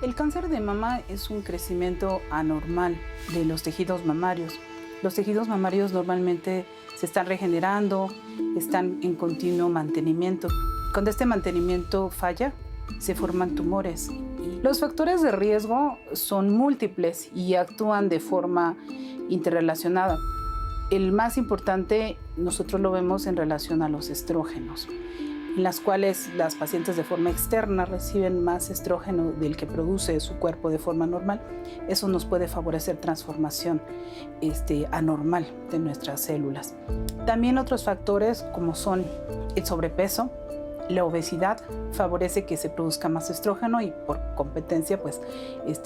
El cáncer de mama es un crecimiento anormal de los tejidos mamarios. Los tejidos mamarios normalmente se están regenerando, están en continuo mantenimiento. Cuando este mantenimiento falla, se forman tumores. Los factores de riesgo son múltiples y actúan de forma interrelacionada. El más importante nosotros lo vemos en relación a los estrógenos, en las cuales las pacientes de forma externa reciben más estrógeno del que produce su cuerpo de forma normal. Eso nos puede favorecer transformación anormal de nuestras células. También otros factores como son el sobrepeso, la obesidad, favorece que se produzca más estrógeno y por competencia pues,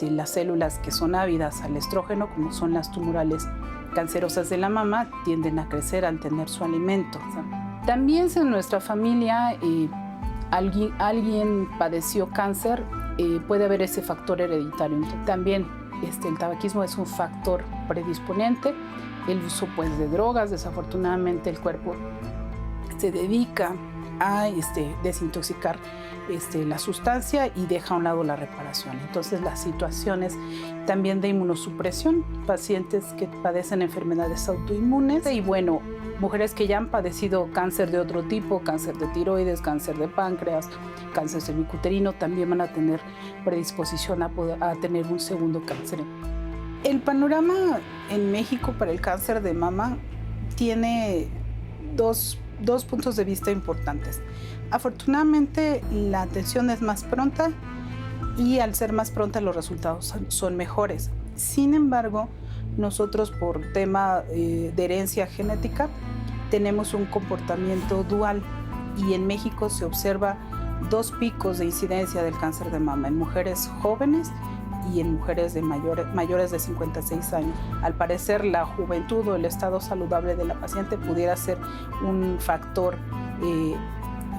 las células que son ávidas al estrógeno, como son las tumorales cancerosas de la mama, tienden a crecer al tener su alimento. También si en nuestra familia alguien padeció cáncer, puede haber ese factor hereditario. También el tabaquismo es un factor predisponente. El uso pues, de drogas, desafortunadamente el cuerpo se dedica a desintoxicar la sustancia y deja a un lado la reparación. Entonces las situaciones también de inmunosupresión, pacientes que padecen enfermedades autoinmunes y bueno, mujeres que ya han padecido cáncer de otro tipo, cáncer de tiroides, cáncer de páncreas, cáncer cervicuterino, también van a tener predisposición a tener un segundo cáncer. El panorama en México para el cáncer de mama tiene dos puntos de vista importantes. Afortunadamente la atención es más pronta y al ser más pronta los resultados son mejores. Sin embargo, nosotros por tema de herencia genética tenemos un comportamiento dual y en México se observa 2 picos de incidencia del cáncer de mama en mujeres jóvenes y en mujeres mayores de 56 años. Al parecer, la juventud o el estado saludable de la paciente pudiera ser un factor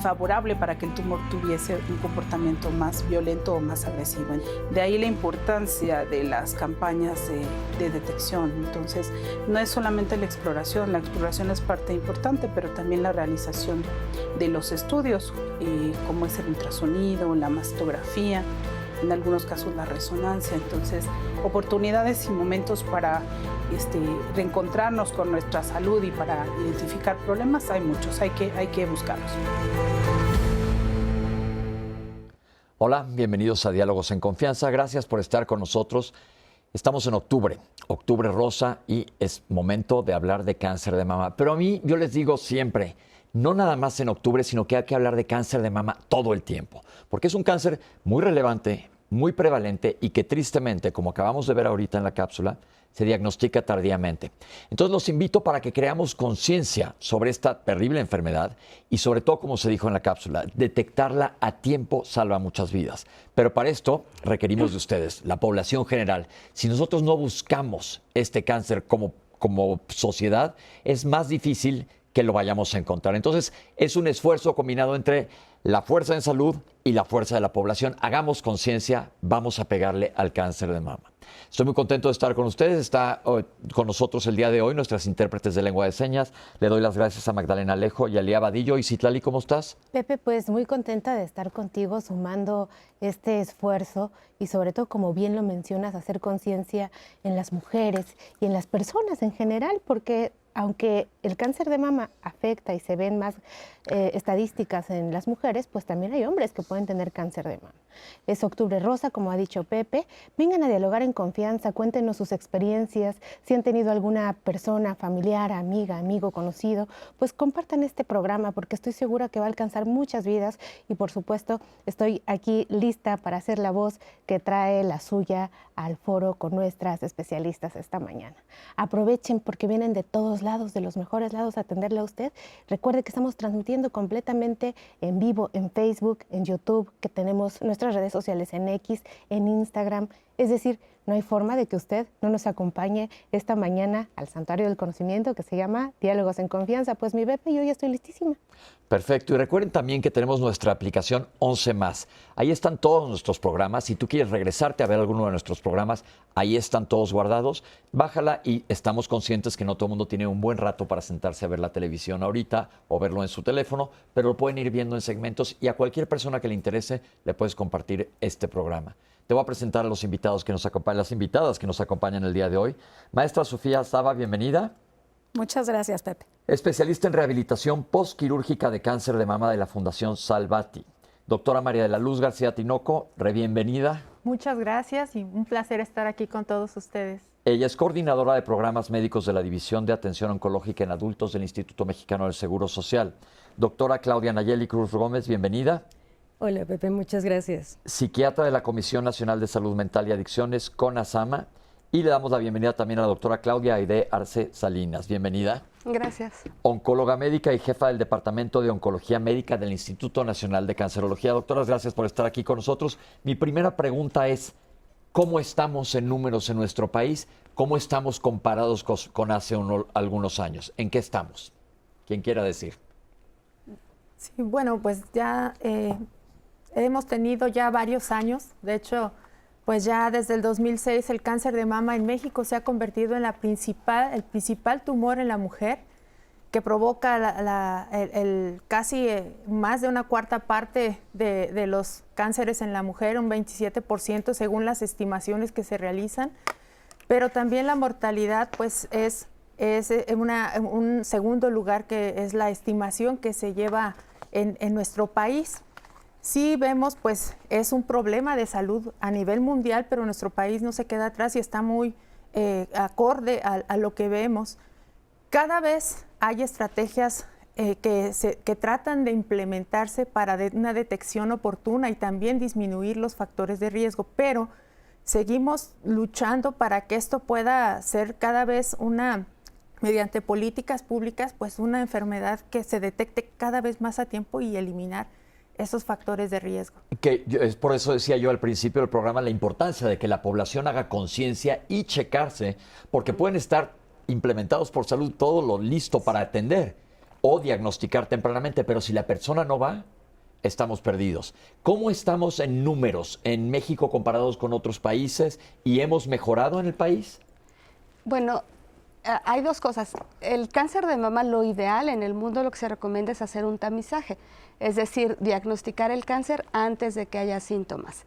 favorable para que el tumor tuviese un comportamiento más violento o más agresivo. De ahí la importancia de las campañas de detección. Entonces, no es solamente la exploración es parte importante, pero también la realización de los estudios, como es el ultrasonido, la mastografía, en algunos casos la resonancia. Entonces, oportunidades y momentos para reencontrarnos con nuestra salud y para identificar problemas hay muchos, hay que buscarlos. Hola, bienvenidos a Diálogos en Confianza. Gracias por estar con nosotros. Estamos en octubre rosa, y es momento de hablar de cáncer de mama. Pero a mí, yo les digo siempre, no nada más en octubre, sino que hay que hablar de cáncer de mama todo el tiempo, porque es un cáncer muy relevante, muy prevalente y que tristemente, como acabamos de ver ahorita en la cápsula, se diagnostica tardíamente. Entonces los invito para que creamos conciencia sobre esta terrible enfermedad y sobre todo, como se dijo en la cápsula, detectarla a tiempo salva muchas vidas. Pero para esto requerimos de ustedes, la población general. Si nosotros no buscamos este cáncer como sociedad, es más difícil que lo vayamos a encontrar. Entonces, es un esfuerzo combinado entre la fuerza en salud y la fuerza de la población. Hagamos conciencia, vamos a pegarle al cáncer de mama. Estoy muy contento de estar con ustedes. Está con nosotros el día de hoy nuestras intérpretes de lengua de señas. Le doy las gracias a Magdalena Alejo y a Lía Vadillo. Y Citlali, ¿cómo estás? Pepe, pues muy contenta de estar contigo sumando este esfuerzo y sobre todo, como bien lo mencionas, hacer conciencia en las mujeres y en las personas en general, porque aunque el cáncer de mama afecta y se ven más estadísticas en las mujeres, pues también hay hombres que pueden tener cáncer de mama. Es octubre rosa, como ha dicho Pepe. Vengan a dialogar en confianza, cuéntenos sus experiencias. Si han tenido alguna persona, familiar, amiga, amigo, conocido, pues compartan este programa porque estoy segura que va a alcanzar muchas vidas y por supuesto estoy aquí lista para ser la voz que trae la suya al foro con nuestras especialistas esta mañana. Aprovechen porque vienen de todos lados, de los mejores lados a atenderle a usted. Recuerde que estamos transmitiendo completamente en vivo en Facebook, en YouTube, que tenemos nuestras redes sociales en X, en Instagram. Es decir, no hay forma de que usted no nos acompañe esta mañana al Santuario del Conocimiento que se llama Diálogos en Confianza. Pues mi Pepe, yo ya estoy listísima. Perfecto. Y recuerden también que tenemos nuestra aplicación 11 más. Ahí están todos nuestros programas. Si tú quieres regresarte a ver alguno de nuestros programas, ahí están todos guardados. Bájala y estamos conscientes que no todo el mundo tiene un buen rato para sentarse a ver la televisión ahorita o verlo en su teléfono, pero lo pueden ir viendo en segmentos y a cualquier persona que le interese le puedes compartir este programa. Te voy a presentar a los invitados que nos acompañan, las invitadas que nos acompañan el día de hoy. Maestra Sofía Saba, bienvenida. Muchas gracias, Pepe. Especialista en rehabilitación postquirúrgica de cáncer de mama de la Fundación Salvati. Doctora María de la Luz García Tinoco, bienvenida. Muchas gracias y un placer estar aquí con todos ustedes. Ella es coordinadora de programas médicos de la División de Atención Oncológica en Adultos del Instituto Mexicano del Seguro Social. Doctora Claudia Nayeli Cruz Gómez, bienvenida. Hola, Pepe, muchas gracias. Psiquiatra de la Comisión Nacional de Salud Mental y Adicciones, CONASAMA. Y le damos la bienvenida también a la doctora Claudia Aide Arce Salinas. Bienvenida. Gracias. Oncóloga médica y jefa del Departamento de Oncología Médica del Instituto Nacional de Cancerología. Doctoras, gracias por estar aquí con nosotros. Mi primera pregunta es, ¿cómo estamos en números en nuestro país? ¿Cómo estamos comparados con hace algunos años? ¿En qué estamos? ¿Quién quiera decir? Sí, bueno, pues ya hemos tenido ya varios años. De hecho, pues ya desde el 2006 el cáncer de mama en México se ha convertido en el principal tumor en la mujer, que provoca casi más de una cuarta parte de los cánceres en la mujer, un 27% según las estimaciones que se realizan. Pero también la mortalidad pues es un segundo lugar, que es la estimación que se lleva en nuestro país. Sí vemos, pues es un problema de salud a nivel mundial, pero nuestro país no se queda atrás y está muy acorde a lo que vemos. Cada vez hay estrategias que tratan de implementarse para una detección oportuna y también disminuir los factores de riesgo, pero seguimos luchando para que esto pueda ser cada vez mediante políticas públicas, pues una enfermedad que se detecte cada vez más a tiempo y eliminar esos factores de riesgo. Es por eso decía yo al principio del programa la importancia de que la población haga conciencia y checarse, porque pueden estar implementados por salud todo lo listo para atender o diagnosticar tempranamente, pero si la persona no va, estamos perdidos. ¿Cómo estamos en números en México comparados con otros países y hemos mejorado en el país? Bueno, hay dos cosas. El cáncer de mama, lo ideal en el mundo, lo que se recomienda es hacer un tamizaje, es decir, diagnosticar el cáncer antes de que haya síntomas.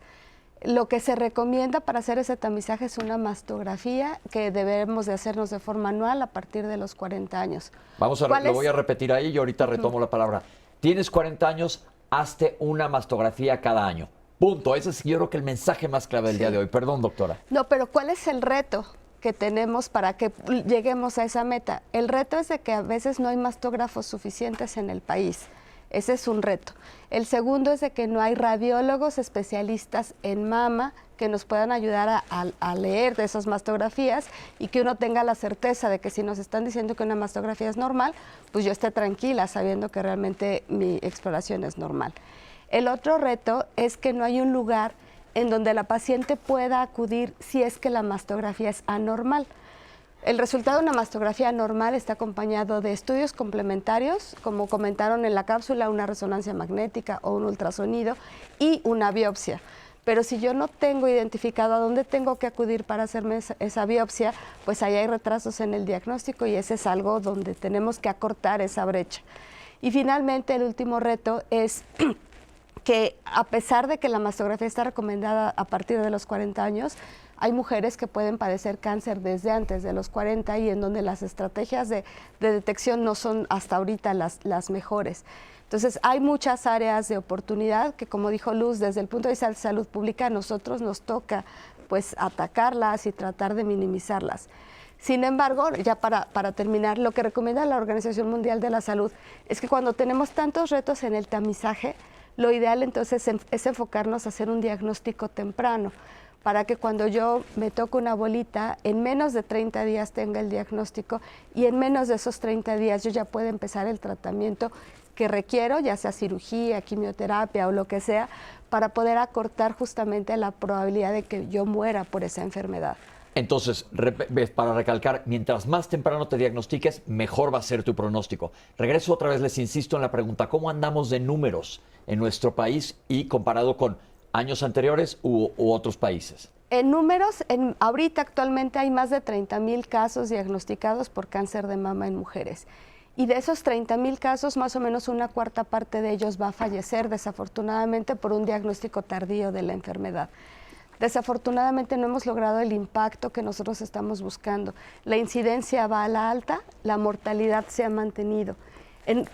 Lo que se recomienda para hacer ese tamizaje es una mastografía que debemos de hacernos de forma anual a partir de los 40 años. Lo voy a repetir ahí y ahorita retomo la palabra. Tienes 40 años, hazte una mastografía cada año. Punto. Ese es, yo creo que el mensaje más clave del día de hoy. Perdón, doctora. No, pero ¿cuál es el reto que tenemos para que lleguemos a esa meta? El reto es de que a veces no hay mastógrafos suficientes en el país. Ese es un reto. El segundo es de que no hay radiólogos especialistas en mama que nos puedan ayudar a leer de esas mastografías y que uno tenga la certeza de que si nos están diciendo que una mastografía es normal, pues yo esté tranquila sabiendo que realmente mi exploración es normal. El otro reto es que no hay un lugar en donde la paciente pueda acudir si es que la mastografía es anormal. El resultado de una mastografía normal está acompañado de estudios complementarios, como comentaron en la cápsula, una resonancia magnética o un ultrasonido y una biopsia. Pero si yo no tengo identificado a dónde tengo que acudir para hacerme esa biopsia, pues ahí hay retrasos en el diagnóstico y ese es algo donde tenemos que acortar esa brecha. Y finalmente el último reto es que a pesar de que la mastografía está recomendada a partir de los 40 años, hay mujeres que pueden padecer cáncer desde antes de los 40 y en donde las estrategias de detección no son hasta ahorita las mejores. Entonces hay muchas áreas de oportunidad que, como dijo Luz, desde el punto de vista de salud pública a nosotros nos toca pues atacarlas y tratar de minimizarlas. Sin embargo, ya para terminar, lo que recomienda la Organización Mundial de la Salud es que cuando tenemos tantos retos en el tamizaje, lo ideal entonces es enfocarnos a hacer un diagnóstico temprano, para que cuando yo me toque una bolita, en menos de 30 días tenga el diagnóstico y en menos de esos 30 días yo ya pueda empezar el tratamiento que requiero, ya sea cirugía, quimioterapia o lo que sea, para poder acortar justamente la probabilidad de que yo muera por esa enfermedad. Entonces, para recalcar, mientras más temprano te diagnostiques, mejor va a ser tu pronóstico. Regreso otra vez, les insisto en la pregunta, ¿cómo andamos de números en nuestro país y comparado con años anteriores u otros países? En números, ahorita actualmente hay más de 30,000 casos diagnosticados por cáncer de mama en mujeres. Y de esos 30,000 casos, más o menos una cuarta parte de ellos va a fallecer, desafortunadamente, por un diagnóstico tardío de la enfermedad. Desafortunadamente no hemos logrado el impacto que nosotros estamos buscando. La incidencia va a la alta, la mortalidad se ha mantenido.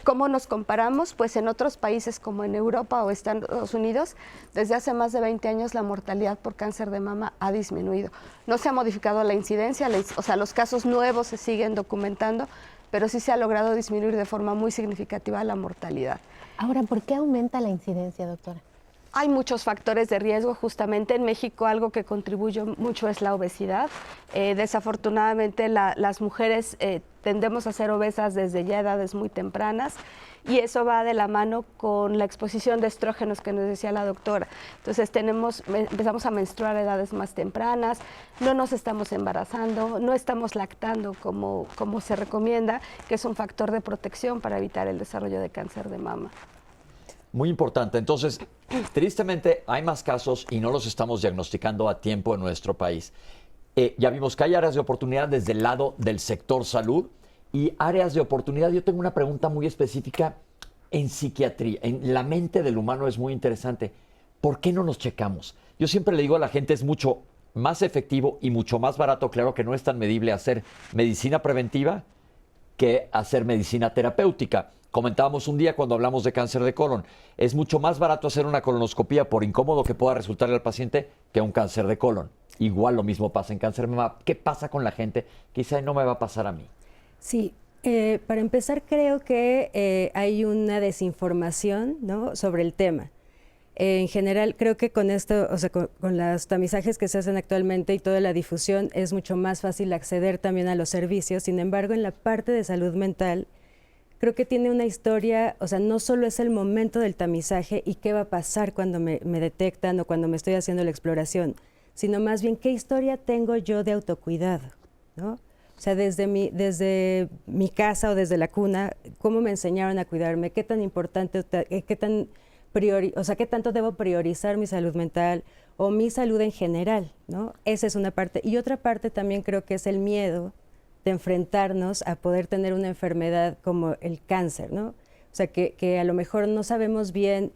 ¿Cómo nos comparamos? Pues en otros países como en Europa o Estados Unidos, desde hace más de 20 años la mortalidad por cáncer de mama ha disminuido. No se ha modificado la incidencia, o sea, los casos nuevos se siguen documentando, pero sí se ha logrado disminuir de forma muy significativa la mortalidad. Ahora, ¿por qué aumenta la incidencia, doctora? Hay muchos factores de riesgo, justamente en México algo que contribuye mucho es la obesidad. Desafortunadamente las mujeres tendemos a ser obesas desde ya edades muy tempranas y eso va de la mano con la exposición de estrógenos que nos decía la doctora. Entonces empezamos a menstruar a edades más tempranas, no nos estamos embarazando, no estamos lactando como se recomienda, que es un factor de protección para evitar el desarrollo de cáncer de mama. Muy importante. Entonces, tristemente hay más casos y no los estamos diagnosticando a tiempo en nuestro país. Ya vimos que hay áreas de oportunidad desde el lado del sector salud y áreas de oportunidad. Yo tengo una pregunta muy específica en psiquiatría. En la mente del humano es muy interesante. ¿Por qué no nos checamos? Yo siempre le digo a la gente, es mucho más efectivo y mucho más barato, claro que no es tan medible hacer medicina preventiva que hacer medicina terapéutica. Comentábamos un día cuando hablamos de cáncer de colon, es mucho más barato hacer una colonoscopía por incómodo que pueda resultarle al paciente que un cáncer de colon. Igual lo mismo pasa en cáncer de mama. ¿Qué pasa con la gente que dice, no me va a pasar a mí? Sí, para empezar creo que hay una desinformación, ¿no?, sobre el tema. En general, creo que con esto, o sea, con los tamizajes que se hacen actualmente y toda la difusión, es mucho más fácil acceder también a los servicios. Sin embargo, en la parte de salud mental, creo que tiene una historia, o sea, no solo es el momento del tamizaje y qué va a pasar cuando me detectan o cuando me estoy haciendo la exploración, sino más bien qué historia tengo yo de autocuidado, ¿no? O sea, desde mi casa o desde la cuna, cómo me enseñaron a cuidarme, qué tan importante, qué tanto debo priorizar mi salud mental o mi salud en general, ¿no? Esa es una parte. Y otra parte también creo que es el miedo de enfrentarnos a poder tener una enfermedad como el cáncer, ¿no? O sea, que a lo mejor no sabemos bien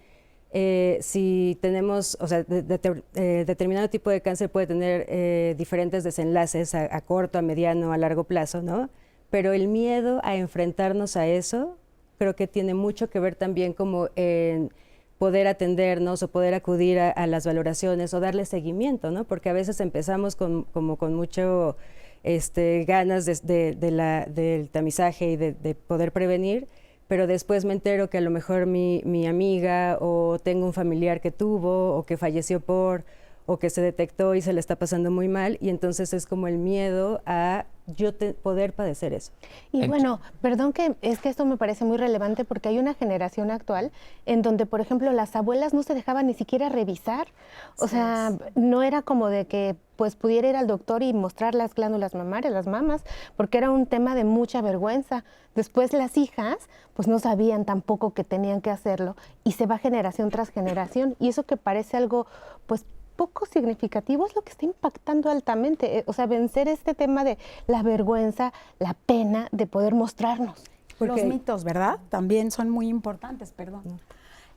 si tenemos, o sea, determinado tipo de cáncer puede tener diferentes desenlaces a corto, a mediano, a largo plazo, ¿no? Pero el miedo a enfrentarnos a eso creo que tiene mucho que ver también como en poder atendernos o poder acudir a las valoraciones o darle seguimiento, ¿no? Porque a veces empezamos como con mucho ganas del tamizaje y de poder prevenir, pero después me entero que a lo mejor mi amiga o tengo un familiar que tuvo o que falleció o que se detectó y se le está pasando muy mal, y entonces es como el miedo a poder padecer eso. Y bueno, perdón, que es que esto me parece muy relevante porque hay una generación actual en donde, por ejemplo, las abuelas no se dejaban ni siquiera revisar. O sea, no era como de que pues pudiera ir al doctor y mostrar las glándulas mamarias, las mamas, porque era un tema de mucha vergüenza. Después las hijas pues no sabían tampoco que tenían que hacerlo y se va generación tras generación, y eso que parece algo pues poco significativo es lo que está impactando altamente. O sea, vencer este tema de la vergüenza, la pena de poder mostrarnos. Los mitos, ¿verdad? También son muy importantes, perdón.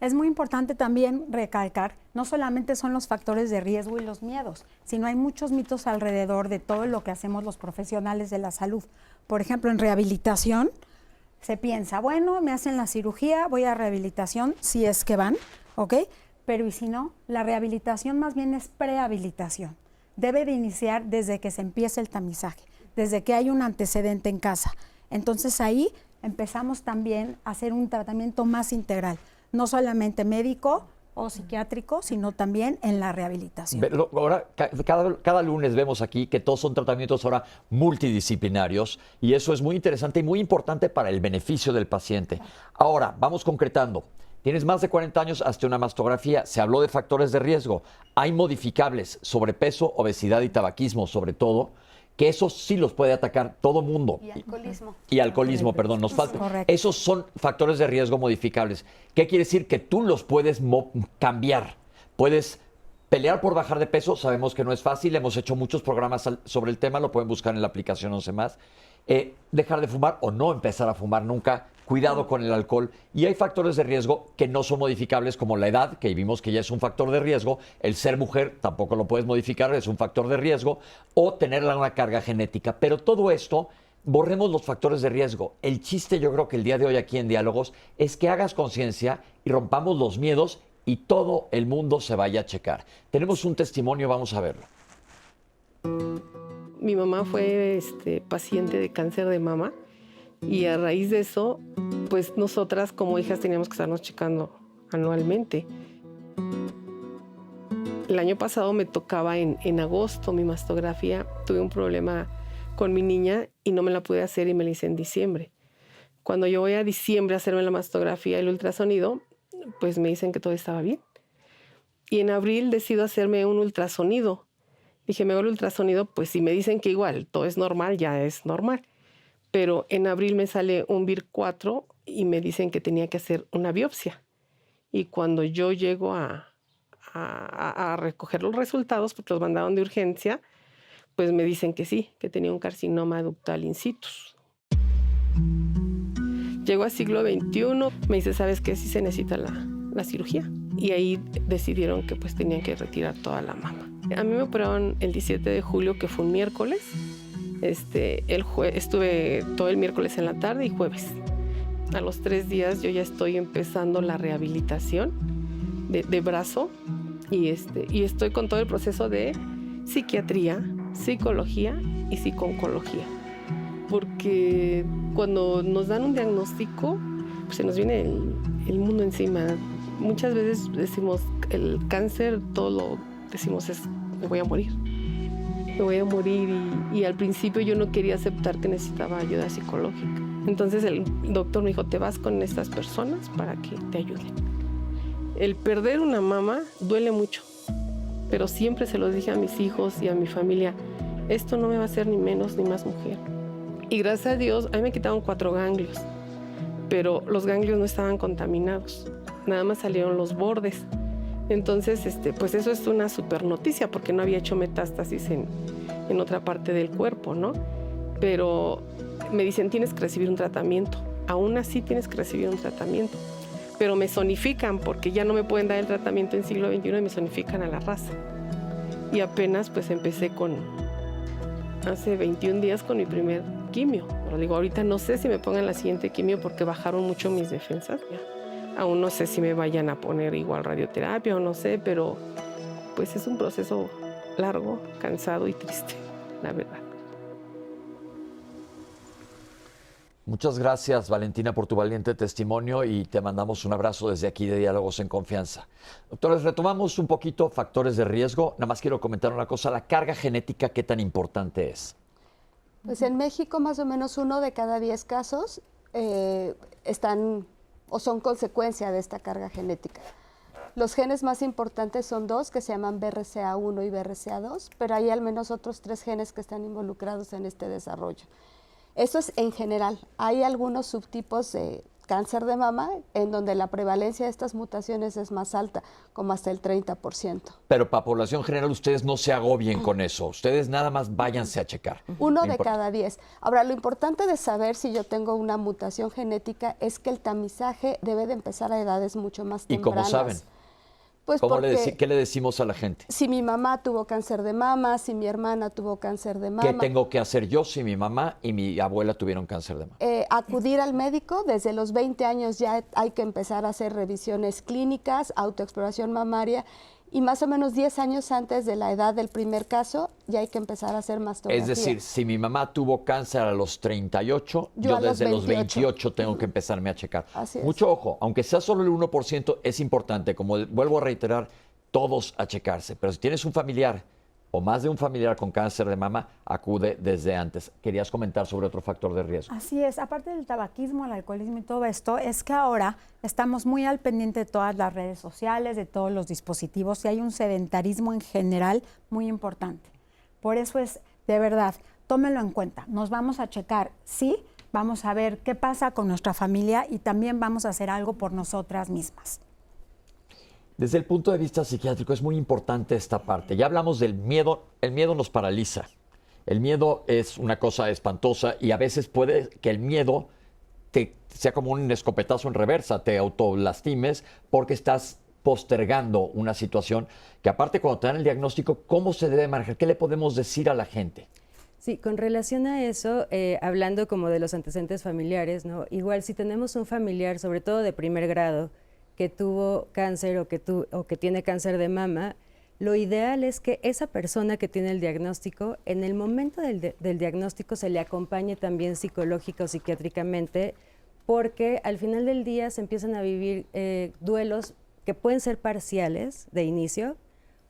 Es muy importante también recalcar, no solamente son los factores de riesgo y los miedos, sino hay muchos mitos alrededor de todo lo que hacemos los profesionales de la salud. Por ejemplo, en rehabilitación se piensa, bueno, me hacen la cirugía, voy a rehabilitación, si es que van, ¿ok? Pero y si no, la rehabilitación más bien es prehabilitación. Debe de iniciar desde que se empiece el tamizaje, desde que hay un antecedente en casa. Entonces ahí empezamos también a hacer un tratamiento más integral, no solamente médico o psiquiátrico, sino también en la rehabilitación. Ahora, cada lunes vemos aquí que todos son tratamientos ahora multidisciplinarios, y eso es muy interesante y muy importante para el beneficio del paciente. Ahora, vamos concretando. Tienes más de 40 años, hazte una mastografía. Se habló de factores de riesgo. Hay modificables, sobrepeso, obesidad y tabaquismo, sobre todo, que esos sí los puede atacar todo mundo. Y alcoholismo. Y alcoholismo, perdón, nos falta. Correcto. Esos son factores de riesgo modificables. ¿Qué quiere decir? Que tú los puedes cambiar. Puedes pelear por bajar de peso. Sabemos que no es fácil. Hemos hecho muchos programas sobre el tema. Lo pueden buscar en la aplicación 11 más. Dejar de fumar o no empezar a fumar nunca. cuidado con el alcohol. Y hay factores de riesgo que no son modificables, como la edad, que vimos que ya es un factor de riesgo. El ser mujer tampoco lo puedes modificar, es un factor de riesgo. O tener una carga genética. Pero todo esto, borremos los factores de riesgo. El chiste, yo creo que el día de hoy aquí en Diálogos, es que hagas conciencia y rompamos los miedos y todo el mundo se vaya a checar. Tenemos un testimonio, vamos a verlo. Mi mamá fue paciente de cáncer de mama y a raíz de eso, pues nosotras como hijas teníamos que estarnos checando anualmente. El año pasado me tocaba en agosto mi mastografía. Tuve un problema con mi niña y no me la pude hacer y me la hice en diciembre. Cuando yo voy a diciembre a hacerme la mastografía y el ultrasonido, pues me dicen que todo estaba bien. Y en abril decido hacerme un ultrasonido. Dije, me hago el ultrasonido, pues si me dicen que igual todo es normal, ya es normal. Pero en abril me sale un VIR4 y me dicen que tenía que hacer una biopsia. Y cuando yo llego a recoger los resultados, porque los mandaron de urgencia, pues me dicen que sí, que tenía un carcinoma ductal in situ. Llego a siglo XXI, me dice, ¿sabes qué? Sí se necesita la cirugía. Y ahí decidieron que pues tenían que retirar toda la mama. A mí me operaron el 17 de julio, que fue un miércoles. Estuve todo el miércoles en la tarde y jueves. A los 3 días yo ya estoy empezando la rehabilitación de brazo y estoy con todo el proceso de psiquiatría, psicología y psico-oncología. Porque cuando nos dan un diagnóstico, pues se nos viene el mundo encima. Muchas veces decimos, el cáncer, todo lo decimos es, me voy a morir. Me voy a morir y al principio yo no quería aceptar que necesitaba ayuda psicológica. Entonces el doctor me dijo, te vas con estas personas para que te ayuden. El perder una mama duele mucho, pero siempre se lo dije a mis hijos y a mi familia, esto no me va a hacer ni menos ni más mujer. Y gracias a Dios, a mí me quitaron 4 ganglios, pero los ganglios no estaban contaminados, nada más salieron los bordes. Entonces, pues eso es una super noticia porque no había hecho metástasis en otra parte del cuerpo, ¿no? Pero me dicen, tienes que recibir un tratamiento. Aún así tienes que recibir un tratamiento. Pero me zonifican porque ya no me pueden dar el tratamiento en siglo XXI y me zonifican a la raza. Y apenas pues empecé hace 21 días con mi primer quimio. Pero digo, ahorita no sé si me pongan la siguiente quimio porque bajaron mucho mis defensas. Aún no sé si me vayan a poner igual radioterapia o no sé, pero pues es un proceso largo, cansado y triste, la verdad. Muchas gracias, Valentina, por tu valiente testimonio y te mandamos un abrazo desde aquí de Diálogos en Confianza. Doctores, retomamos un poquito factores de riesgo. Nada más quiero comentar una cosa, la carga genética, ¿qué tan importante es? Pues en México más o menos 1 de cada 10 casos están o son consecuencia de esta carga genética. Los genes más importantes son 2 que se llaman BRCA1 y BRCA2, pero hay al menos otros 3 genes que están involucrados en este desarrollo. Eso es en general. Hay algunos subtipos de cáncer de mama en donde la prevalencia de estas mutaciones es más alta, como hasta el 30%. Pero para población general ustedes no se agobien con eso. Ustedes nada más váyanse a checar. 1 de cada 10. Ahora, lo importante de saber si yo tengo una mutación genética es que el tamizaje debe de empezar a edades mucho más tempranas. ¿Y cómo saben? Pues ¿Qué le decimos a la gente? Si mi mamá tuvo cáncer de mama, si mi hermana tuvo cáncer de mama. ¿Qué tengo que hacer yo si mi mamá y mi abuela tuvieron cáncer de mama? Acudir al médico. Desde los 20 años ya hay que empezar a hacer revisiones clínicas, autoexploración mamaria. Y más o menos 10 años antes de la edad del primer caso, ya hay que empezar a hacer mastografía. Es decir, si mi mamá tuvo cáncer a los 38, yo desde los 28 tengo que empezarme a checar. Así es. Mucho ojo, aunque sea solo el 1%, es importante. Como vuelvo a reiterar, todos a checarse. Pero si tienes un familiar o más de un familiar con cáncer de mama, acude desde antes. Querías comentar sobre otro factor de riesgo. Así es, aparte del tabaquismo, el alcoholismo y todo esto, es que ahora estamos muy al pendiente de todas las redes sociales, de todos los dispositivos y hay un sedentarismo en general muy importante. Por eso es, de verdad, tómenlo en cuenta. Nos vamos a checar, sí, vamos a ver qué pasa con nuestra familia y también vamos a hacer algo por nosotras mismas. Desde el punto de vista psiquiátrico es muy importante esta parte. Ya hablamos del miedo. El miedo nos paraliza. El miedo es una cosa espantosa y a veces puede que el miedo sea como un escopetazo en reversa, te autolastimes porque estás postergando una situación que aparte cuando te dan el diagnóstico, ¿cómo se debe manejar? ¿Qué le podemos decir a la gente? Sí, con relación a eso, hablando como de los antecedentes familiares, ¿no? Igual si tenemos un familiar, sobre todo de primer grado, que tuvo cáncer o que tiene cáncer de mama, lo ideal es que esa persona que tiene el diagnóstico, en el momento del diagnóstico se le acompañe también psicológica o psiquiátricamente, porque al final del día se empiezan a vivir duelos que pueden ser parciales de inicio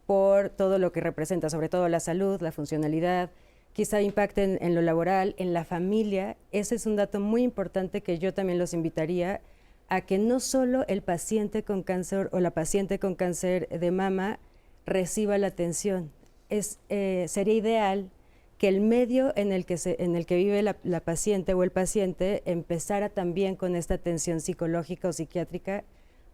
por todo lo que representa, sobre todo la salud, la funcionalidad, quizá impacten en lo laboral, en la familia. Ese es un dato muy importante que yo también los invitaría a que no solo el paciente con cáncer o la paciente con cáncer de mama reciba la atención. Sería ideal que el medio en el que vive la paciente o el paciente empezara también con esta atención psicológica o psiquiátrica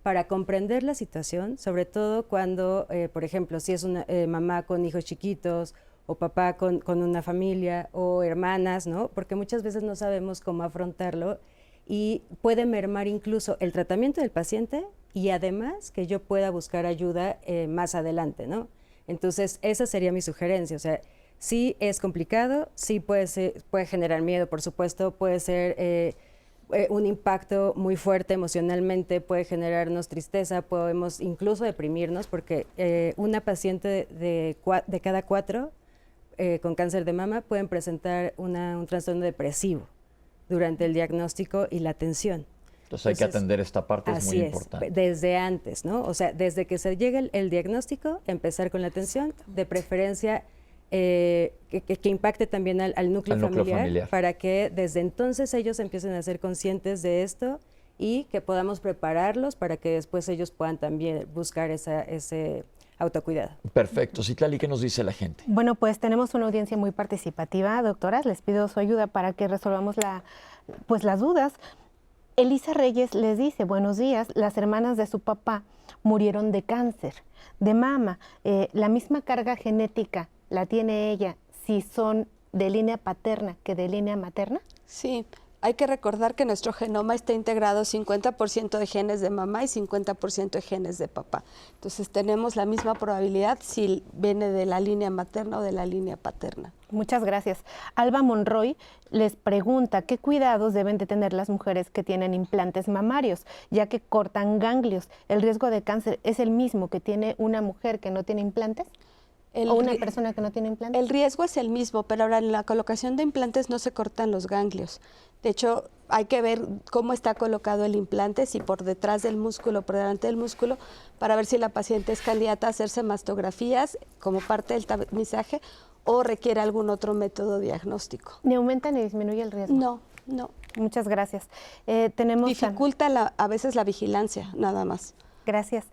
para comprender la situación, sobre todo cuando, por ejemplo, si es una mamá con hijos chiquitos o papá con una familia o hermanas, ¿no? Porque muchas veces no sabemos cómo afrontarlo y puede mermar incluso el tratamiento del paciente y además que yo pueda buscar ayuda más adelante, ¿no? Entonces, esa sería mi sugerencia. O sea, sí es complicado, sí puede generar miedo, por supuesto, puede ser un impacto muy fuerte emocionalmente, puede generarnos tristeza, podemos incluso deprimirnos, porque una paciente de cada 4 con cáncer de mama pueden presentar un trastorno depresivo durante el diagnóstico y la atención. Entonces hay que atender esta parte, es muy importante. Desde antes, ¿no? O sea, desde que se llegue el diagnóstico, empezar con la atención, de preferencia que impacte también al núcleo familiar, para que desde entonces ellos empiecen a ser conscientes de esto y que podamos prepararlos para que después ellos puedan también buscar ese autocuidado. Perfecto. Citlali, ¿qué nos dice la gente? Bueno, pues tenemos una audiencia muy participativa, doctoras. Les pido su ayuda para que resolvamos las dudas. Elisa Reyes les dice, buenos días, las hermanas de su papá murieron de cáncer de mama. La misma carga genética la tiene ella si son de línea paterna que de línea materna. Sí, hay que recordar que nuestro genoma está integrado 50% de genes de mamá y 50% de genes de papá. Entonces tenemos la misma probabilidad si viene de la línea materna o de la línea paterna. Muchas gracias. Alba Monroy les pregunta qué cuidados deben de tener las mujeres que tienen implantes mamarios, ya que cortan ganglios. ¿El riesgo de cáncer es el mismo que tiene una mujer que no tiene implantes? ¿O una persona que no tiene implantes? El riesgo es el mismo, pero ahora en la colocación de implantes no se cortan los ganglios. De hecho, hay que ver cómo está colocado el implante, si por detrás del músculo, por delante del músculo, para ver si la paciente es candidata a hacerse mastografías como parte del tamizaje o requiere algún otro método diagnóstico. ¿Ni aumenta ni disminuye el riesgo? No, no. Muchas gracias. Dificulta a veces la vigilancia, nada más. Gracias.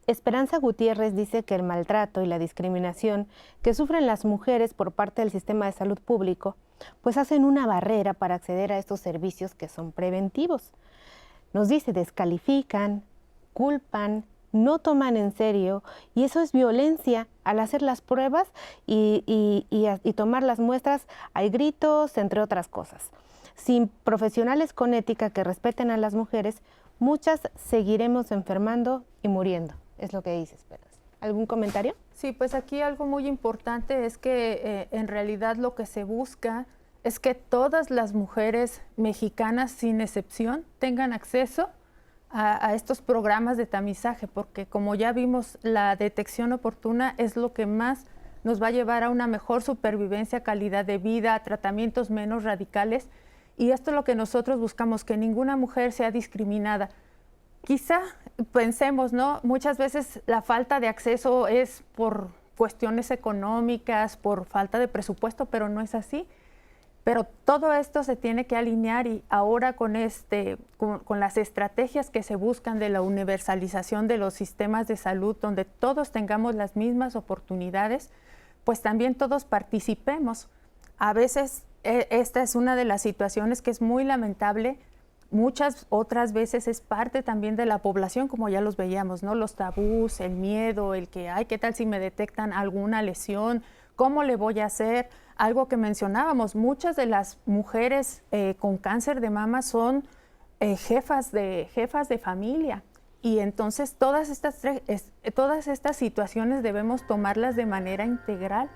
Esperanza Gutiérrez dice que el maltrato y la discriminación que sufren las mujeres por parte del sistema de salud público, pues hacen una barrera para acceder a estos servicios que son preventivos. Nos dice, descalifican, culpan, no toman en serio, y eso es violencia. Al hacer las pruebas y tomar las muestras, hay gritos, entre otras cosas. Sin profesionales con ética que respeten a las mujeres, muchas seguiremos enfermando y muriendo. Es lo que dices, Esperanza. ¿Algún comentario? Sí, pues aquí algo muy importante es que en realidad lo que se busca es que todas las mujeres mexicanas, sin excepción, tengan acceso a estos programas de tamizaje, porque como ya vimos, la detección oportuna es lo que más nos va a llevar a una mejor supervivencia, calidad de vida, a tratamientos menos radicales, y esto es lo que nosotros buscamos, que ninguna mujer sea discriminada. Quizá pensemos, ¿no? Muchas veces la falta de acceso es por cuestiones económicas, por falta de presupuesto, pero no es así. Pero todo esto se tiene que alinear y ahora con las estrategias que se buscan de la universalización de los sistemas de salud, donde todos tengamos las mismas oportunidades, pues también todos participemos. A veces esta es una de las situaciones que es muy lamentable. Muchas otras veces es parte también de la población, como ya los veíamos, ¿no? Los tabús, el miedo, el que, ay, ¿qué tal si me detectan alguna lesión? ¿Cómo le voy a hacer? Algo que mencionábamos, muchas de las mujeres con cáncer de mama son jefas de familia. Y entonces todas estas situaciones debemos tomarlas de manera integral,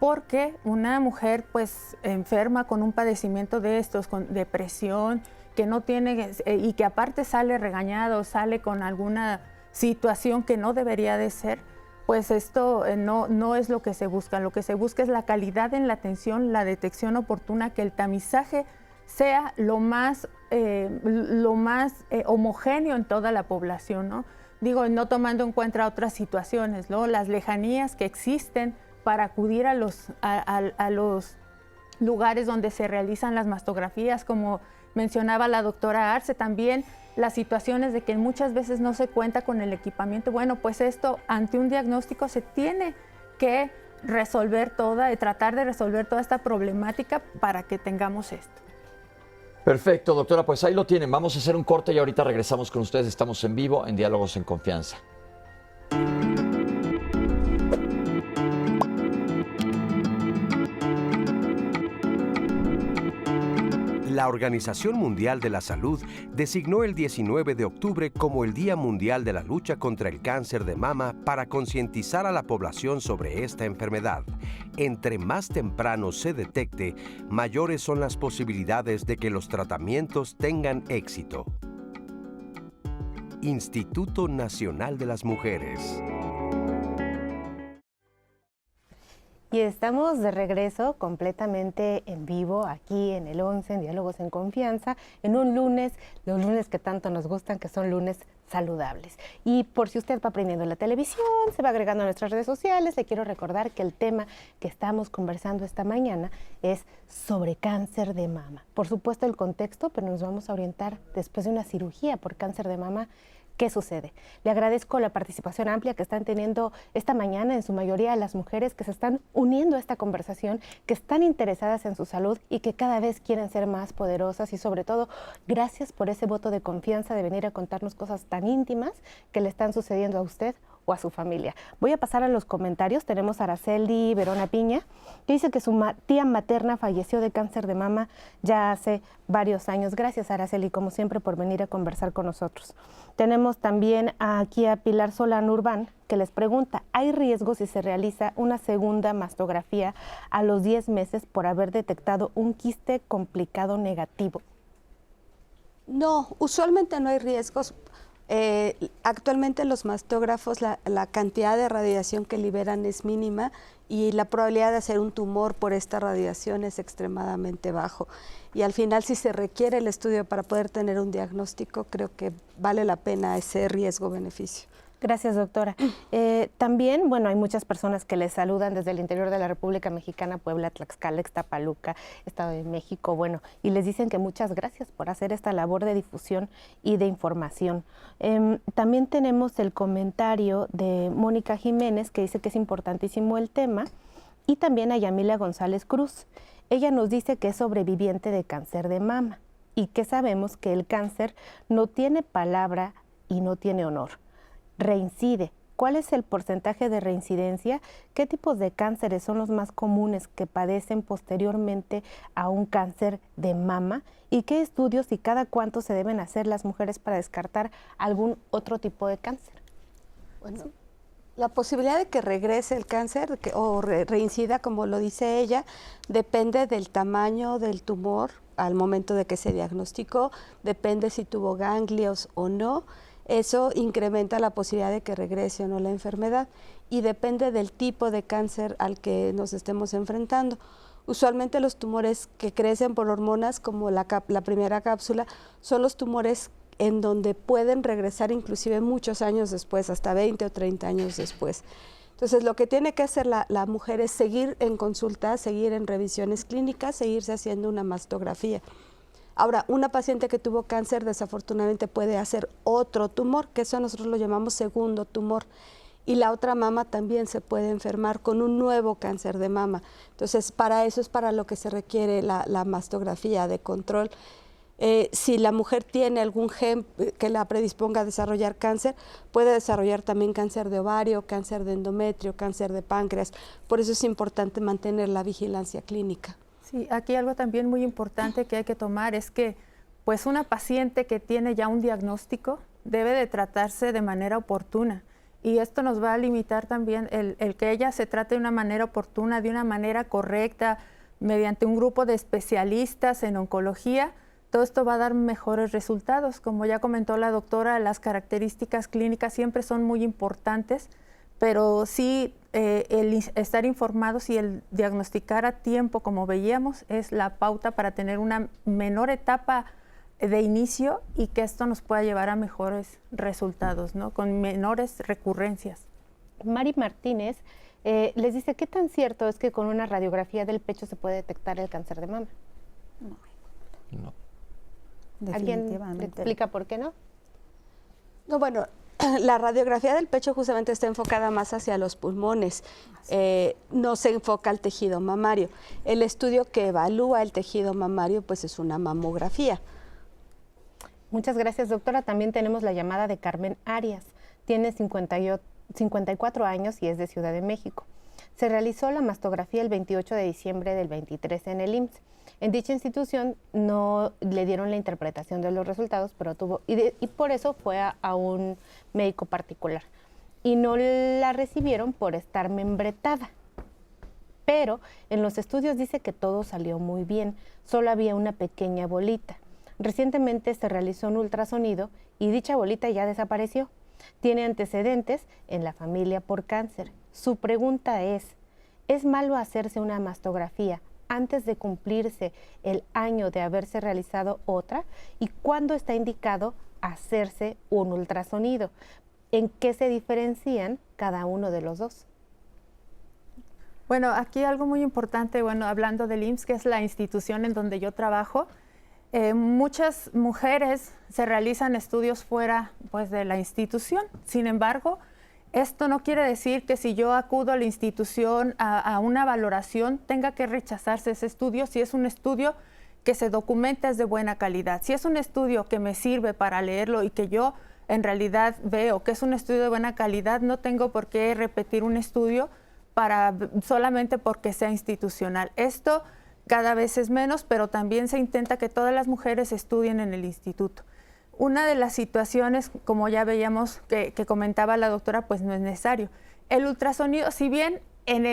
porque una mujer pues enferma con un padecimiento de estos, con depresión, que no tiene, y que aparte sale regañada o sale con alguna situación que no debería de ser, pues esto no es lo que se busca. Lo que se busca es la calidad en la atención, la detección oportuna, que el tamizaje sea lo más homogéneo en toda la población, ¿no? Digo, no tomando en cuenta otras situaciones, ¿no? Las lejanías que existen para acudir a los lugares donde se realizan las mastografías, como mencionaba la doctora Arce, también las situaciones de que muchas veces no se cuenta con el equipamiento. Bueno, pues esto, ante un diagnóstico, se tiene que tratar de resolver toda esta problemática para que tengamos esto. Perfecto, doctora, pues ahí lo tienen. Vamos a hacer un corte y ahorita regresamos con ustedes. Estamos en vivo en Diálogos en Confianza. La Organización Mundial de la Salud designó el 19 de octubre como el Día Mundial de la Lucha contra el Cáncer de Mama para concientizar a la población sobre esta enfermedad. Entre más temprano se detecte, mayores son las posibilidades de que los tratamientos tengan éxito. Instituto Nacional de las Mujeres. Y estamos de regreso completamente en vivo aquí en el 11, en Diálogos en Confianza, en un lunes, los lunes que tanto nos gustan, que son lunes saludables. Y por si usted va aprendiendo la televisión, se va agregando a nuestras redes sociales, le quiero recordar que el tema que estamos conversando esta mañana es sobre cáncer de mama. Por supuesto el contexto, pero nos vamos a orientar después de una cirugía por cáncer de mama. ¿Qué sucede? Le agradezco la participación amplia que están teniendo esta mañana, en su mayoría las mujeres que se están uniendo a esta conversación, que están interesadas en su salud y que cada vez quieren ser más poderosas, y sobre todo, gracias por ese voto de confianza de venir a contarnos cosas tan íntimas que le están sucediendo a usted o a su familia. Voy a pasar a los comentarios. Tenemos a Araceli Verona Piña, que dice que su tía materna falleció de cáncer de mama ya hace varios años. Gracias, Araceli, como siempre, por venir a conversar con nosotros. Tenemos también aquí a Pilar Solano Urbán, que les pregunta, ¿hay riesgo si se realiza una segunda mastografía a los 10 meses por haber detectado un quiste complicado negativo? No, usualmente no hay riesgos. Actualmente los mastógrafos, la cantidad de radiación que liberan es mínima y la probabilidad de hacer un tumor por esta radiación es extremadamente bajo. Y al final, si se requiere el estudio para poder tener un diagnóstico, creo que vale la pena ese riesgo-beneficio. Gracias, doctora. También, bueno, hay muchas personas que les saludan desde el interior de la República Mexicana, Puebla, Tlaxcala, Ixtapaluca, Estado de México, bueno, y les dicen que muchas gracias por hacer esta labor de difusión y de información. También tenemos el comentario de Mónica Jiménez, que dice que es importantísimo el tema, y también a Yamila González Cruz. Ella nos dice que es sobreviviente de cáncer de mama y que sabemos que el cáncer no tiene palabra y no tiene honor. Reincide. ¿Cuál es el porcentaje de reincidencia? ¿Qué tipos de cánceres son los más comunes que padecen posteriormente a un cáncer de mama? ¿Y qué estudios y cada cuánto se deben hacer las mujeres para descartar algún otro tipo de cáncer? Bueno, la posibilidad de que regrese el cáncer o reincida, como lo dice ella, depende del tamaño del tumor al momento de que se diagnosticó, depende si tuvo ganglios o no. Eso incrementa la posibilidad de que regrese o no la enfermedad y depende del tipo de cáncer al que nos estemos enfrentando. Usualmente los tumores que crecen por hormonas, como la primera cápsula, son los tumores en donde pueden regresar inclusive muchos años después, hasta 20 o 30 años después. Entonces, lo que tiene que hacer la mujer es seguir en consulta, seguir en revisiones clínicas, seguirse haciendo una mastografía. Ahora, una paciente que tuvo cáncer desafortunadamente puede hacer otro tumor, que eso nosotros lo llamamos segundo tumor. Y la otra mama también se puede enfermar con un nuevo cáncer de mama. Entonces, para eso es para lo que se requiere la mastografía de control. Si la mujer tiene algún gen que la predisponga a desarrollar cáncer, puede desarrollar también cáncer de ovario, cáncer de endometrio, cáncer de páncreas. Por eso es importante mantener la vigilancia clínica. Sí, aquí algo también muy importante que hay que tomar es que pues una paciente que tiene ya un diagnóstico debe de tratarse de manera oportuna. Y esto nos va a limitar también el que ella se trate de una manera oportuna, de una manera correcta, mediante un grupo de especialistas en oncología. Todo esto va a dar mejores resultados. Como ya comentó la doctora, las características clínicas siempre son muy importantes, pero sí el estar informados y el diagnosticar a tiempo, como veíamos, es la pauta para tener una menor etapa de inicio y que esto nos pueda llevar a mejores resultados, ¿no? Con menores recurrencias. Mari Martínez les dice, ¿qué tan cierto es que con una radiografía del pecho se puede detectar el cáncer de mama? No. ¿Alguien le explica por qué no? No, bueno, la radiografía del pecho justamente está enfocada más hacia los pulmones, no se enfoca al tejido mamario. El estudio que evalúa el tejido mamario pues es una mamografía. Muchas gracias, doctora. También tenemos la llamada de Carmen Arias. Tiene 54 años y es de Ciudad de México. Se realizó la mastografía el 28 de diciembre del 23 en el IMSS. En dicha institución no le dieron la interpretación de los resultados, pero y por eso fue a un médico particular. Y no la recibieron por estar membretada. Pero en los estudios dice que todo salió muy bien, solo había una pequeña bolita. Recientemente se realizó un ultrasonido y dicha bolita ya desapareció. Tiene antecedentes en la familia por cáncer. Su pregunta ¿es malo hacerse una mastografía antes de cumplirse el año de haberse realizado otra? ¿Y cuándo está indicado hacerse un ultrasonido? ¿En qué se diferencian cada uno de los dos? Bueno, aquí algo muy importante, bueno, hablando del IMSS, que es la institución en donde yo trabajo, muchas mujeres se realizan estudios fuera pues, de la institución. Sin embargo, esto no quiere decir que si yo acudo a la institución a una valoración tenga que rechazarse ese estudio si es un estudio que se documenta, es de buena calidad. Si es un estudio que me sirve para leerlo y que yo en realidad veo que es un estudio de buena calidad, no tengo por qué repetir un estudio solamente porque sea institucional. Esto cada vez es menos, pero también se intenta que todas las mujeres estudien en el instituto. Una de las situaciones, como ya veíamos que comentaba la doctora, pues no es necesario. El ultrasonido, si bien en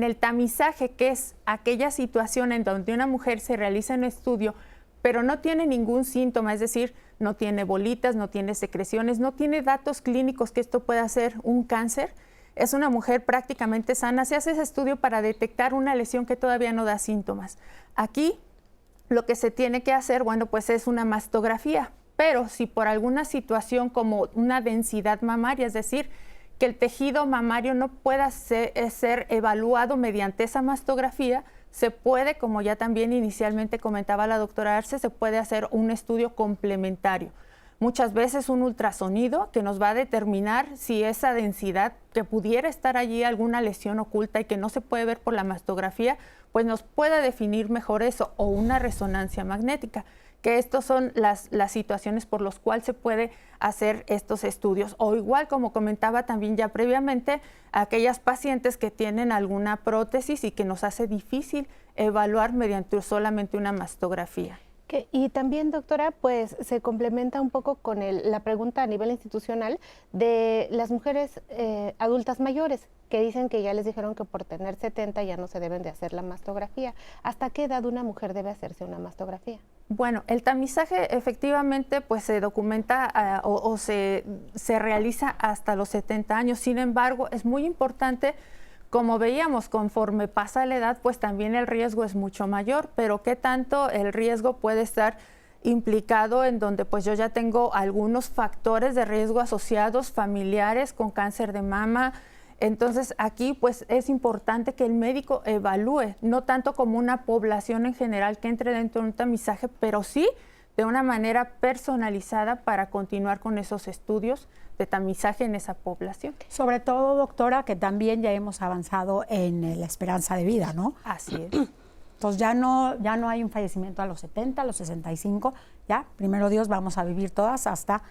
el tamizaje, que es aquella situación en donde una mujer se realiza un estudio, pero no tiene ningún síntoma, es decir, no tiene bolitas, no tiene secreciones, no tiene datos clínicos que esto pueda ser un cáncer, es una mujer prácticamente sana, se hace ese estudio para detectar una lesión que todavía no da síntomas. Aquí lo que se tiene que hacer, bueno, pues es una mastografía, pero si por alguna situación como una densidad mamaria, es decir, que el tejido mamario no pueda ser evaluado mediante esa mastografía, se puede, como ya también inicialmente comentaba la doctora Arce, se puede hacer un estudio complementario. Muchas veces un ultrasonido que nos va a determinar si esa densidad que pudiera estar allí, alguna lesión oculta y que no se puede ver por la mastografía, pues nos pueda definir mejor eso, o una resonancia magnética, que estas son las situaciones por las cuales se puede hacer estos estudios. O igual, como comentaba también ya previamente, aquellas pacientes que tienen alguna prótesis y que nos hace difícil evaluar mediante solamente una mastografía. Y también, doctora, pues se complementa un poco con la pregunta a nivel institucional de las mujeres adultas mayores, que dicen que ya les dijeron que por tener 70 ya no se deben de hacer la mastografía. ¿Hasta qué edad una mujer debe hacerse una mastografía? Bueno, el tamizaje efectivamente pues se documenta o se realiza hasta los 70 años. Sin embargo, es muy importante, como veíamos, conforme pasa la edad, pues también el riesgo es mucho mayor, pero ¿qué tanto el riesgo puede estar implicado en donde pues yo ya tengo algunos factores de riesgo asociados familiares con cáncer de mama? Entonces aquí pues es importante que el médico evalúe, no tanto como una población en general que entre dentro de un tamizaje, pero sí de una manera personalizada para continuar con esos estudios de tamizaje en esa población. Sobre todo, doctora, que también ya hemos avanzado en la esperanza de vida, ¿no? Así es. Entonces ya no hay un fallecimiento a los 70, a los 65, ya, primero Dios, vamos a vivir todas hasta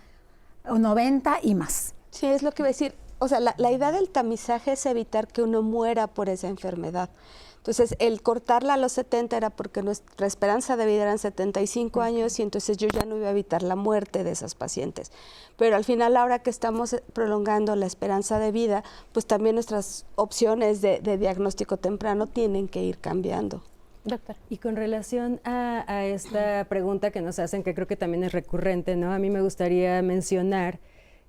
90 y más. Sí, es lo que iba a decir. o sea, la idea del tamizaje es evitar que uno muera por esa enfermedad. Entonces, el cortarla a los 70 era porque nuestra esperanza de vida eran 75 años y entonces yo ya no iba a evitar la muerte de esas pacientes. Pero al final, ahora que estamos prolongando la esperanza de vida, pues también nuestras opciones de diagnóstico temprano tienen que ir cambiando. Doctor. Y con relación a esta pregunta que nos hacen, que creo que también es recurrente, ¿no? A mí me gustaría mencionar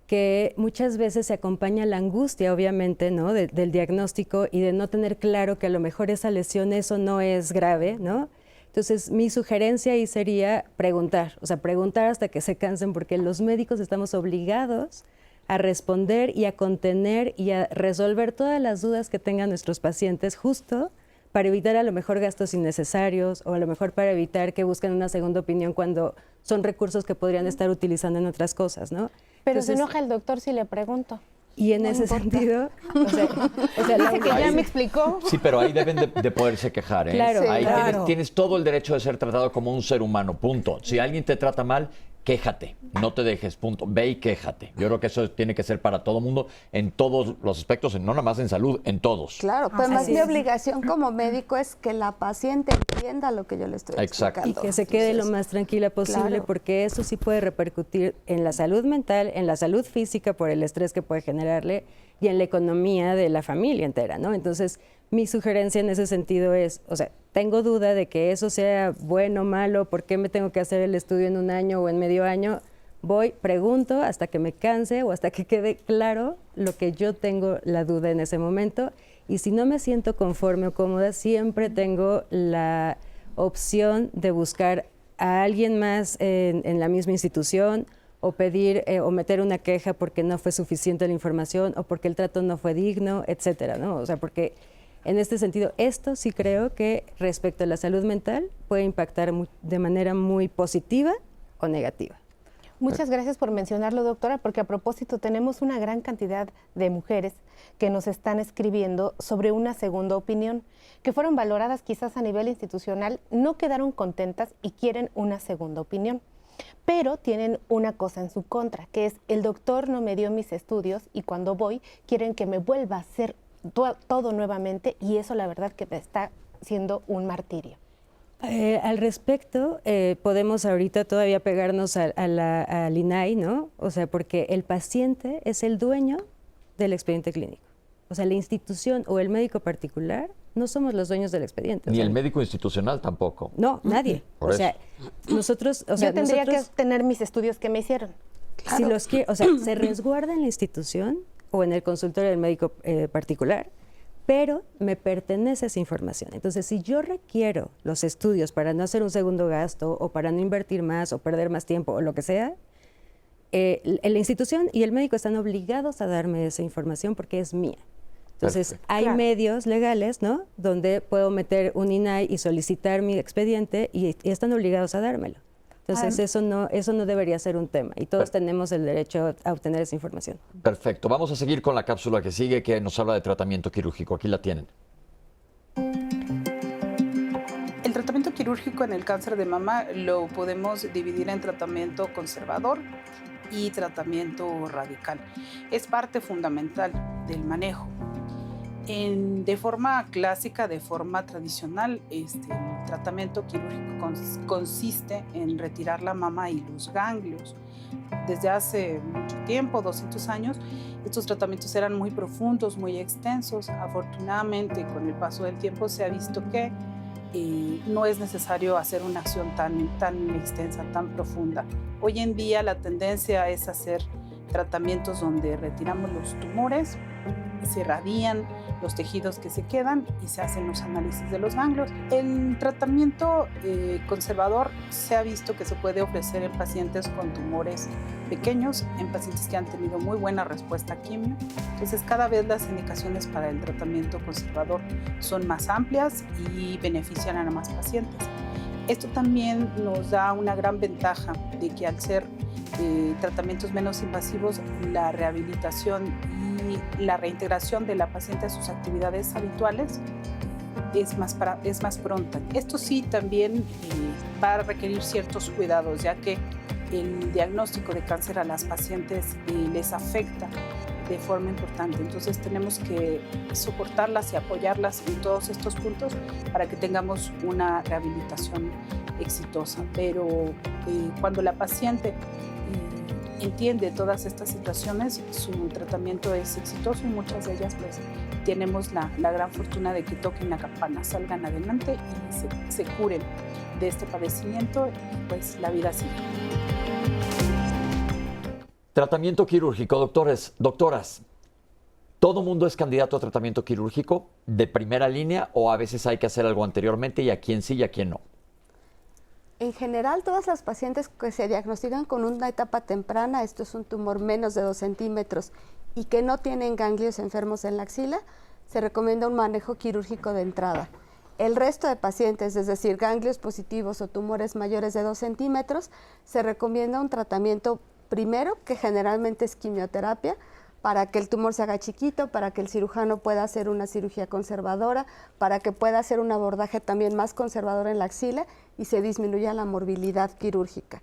que muchas veces se acompaña la angustia, obviamente, ¿no? Del diagnóstico y de no tener claro que a lo mejor esa lesión, eso no es grave, ¿no? Entonces, mi sugerencia ahí sería preguntar, o sea, preguntar hasta que se cansen, porque los médicos estamos obligados a responder y a contener y a resolver todas las dudas que tengan nuestros pacientes, justo para evitar a lo mejor gastos innecesarios o a lo mejor para evitar que busquen una segunda opinión cuando son recursos que podrían estar utilizando en otras cosas, ¿no? Pero Entonces, se enoja el doctor si le pregunto. y en ese sentido, o sea, Dice que ya me explicó. Sí, pero ahí deben de poderse quejar, ¿eh? Claro. Ahí Claro. tienes todo el derecho de ser tratado como un ser humano, punto. Si alguien te trata mal, quéjate, no te dejes, punto. Ve y quéjate. Yo creo que eso tiene que ser para todo mundo, en todos los aspectos, no nada más en salud, en todos. Claro, pues Así más mi es. obligación como médico es que la paciente entienda lo que yo le estoy Exacto. explicando. y que se quede lo Entonces, más tranquila posible, claro. porque eso sí puede repercutir en la salud mental, en la salud física por el estrés que puede generarle y en la economía de la familia entera, ¿no? Entonces, mi sugerencia en ese sentido es, o sea, tengo duda de que eso sea bueno o malo, ¿por qué me tengo que hacer el estudio en un año o en medio año? Voy, pregunto hasta que me canse o hasta que quede claro lo que yo tengo la duda en ese momento. Y si no me siento conforme o cómoda, siempre tengo la opción de buscar a alguien más en la misma institución o pedir o meter una queja porque no fue suficiente la información o porque el trato no fue digno, etcétera, ¿no? O sea, porque en este sentido, esto sí creo que respecto a la salud mental puede impactar de manera muy positiva o negativa. Muchas gracias por mencionarlo, doctora, porque a propósito tenemos una gran cantidad de mujeres que nos están escribiendo sobre una segunda opinión, que fueron valoradas quizás a nivel institucional, no quedaron contentas y quieren una segunda opinión. Pero tienen una cosa en su contra, que es el doctor no me dio mis estudios y cuando voy quieren que me vuelva a hacer todo nuevamente y eso la verdad que me está siendo un martirio. Al respecto, podemos ahorita todavía pegarnos al INAI, ¿no? O sea, porque el paciente es el dueño del expediente clínico. O sea, la institución o el médico particular no somos los dueños del expediente. Ni o sea, el médico institucional tampoco. No, nadie. Por o sea, nosotros... O sea, yo tendría nosotros, que tener mis estudios que me hicieron. si los quiero, o sea, se resguarda en la institución o en el consultorio del médico particular, pero me pertenece esa información. Entonces, si yo requiero los estudios para no hacer un segundo gasto o para no invertir más o perder más tiempo o lo que sea, la institución y el médico están obligados a darme esa información porque es mía. Entonces, Perfecto. hay Claro. medios legales, ¿no?, donde puedo meter un INAI y solicitar mi expediente y están obligados a dármelo. Entonces, eso no debería ser un tema y todos tenemos el derecho a obtener esa información. Perfecto. Vamos a seguir con la cápsula que sigue, que nos habla de tratamiento quirúrgico. Aquí la tienen. El tratamiento quirúrgico en el cáncer de mama lo podemos dividir en tratamiento conservador y tratamiento radical. Es parte fundamental del manejo. De forma clásica, de forma tradicional, el tratamiento quirúrgico consiste en retirar la mama y los ganglios. Desde hace mucho tiempo, 200 años, estos tratamientos eran muy profundos, muy extensos. Afortunadamente, con el paso del tiempo se ha visto que no es necesario hacer una acción tan extensa, tan profunda. Hoy en día la tendencia es hacer tratamientos donde retiramos los tumores, se irradian los tejidos que se quedan y se hacen los análisis de los ganglios. El tratamiento conservador se ha visto que se puede ofrecer en pacientes con tumores pequeños, en pacientes que han tenido muy buena respuesta a quimio. Entonces, cada vez las indicaciones para el tratamiento conservador son más amplias y benefician a más pacientes. Esto también nos da una gran ventaja de que al ser tratamientos menos invasivos, la rehabilitación y la reintegración de la paciente a sus actividades habituales es más pronta. Esto sí también va a requerir ciertos cuidados, ya que el diagnóstico de cáncer a las pacientes les afecta de forma importante. Entonces tenemos que soportarlas y apoyarlas en todos estos puntos para que tengamos una rehabilitación exitosa. Pero cuando la paciente entiende todas estas situaciones, su tratamiento es exitoso y muchas de ellas pues tenemos la gran fortuna de que toquen la campana, salgan adelante y se curen de este padecimiento y pues la vida sigue. Tratamiento quirúrgico, doctoras, ¿todo mundo es candidato a tratamiento quirúrgico de primera línea o a veces hay que hacer algo anteriormente y a quién sí y a quién no? En general, todas las pacientes que se diagnostican con una etapa temprana, esto es un tumor menos de 2 centímetros y que no tienen ganglios enfermos en la axila, se recomienda un manejo quirúrgico de entrada. El resto de pacientes, es decir, ganglios positivos o tumores mayores de 2 centímetros, se recomienda un tratamiento primero, que generalmente es quimioterapia, para que el tumor se haga chiquito, para que el cirujano pueda hacer una cirugía conservadora, para que pueda hacer un abordaje también más conservador en la axila y se disminuya la morbilidad quirúrgica.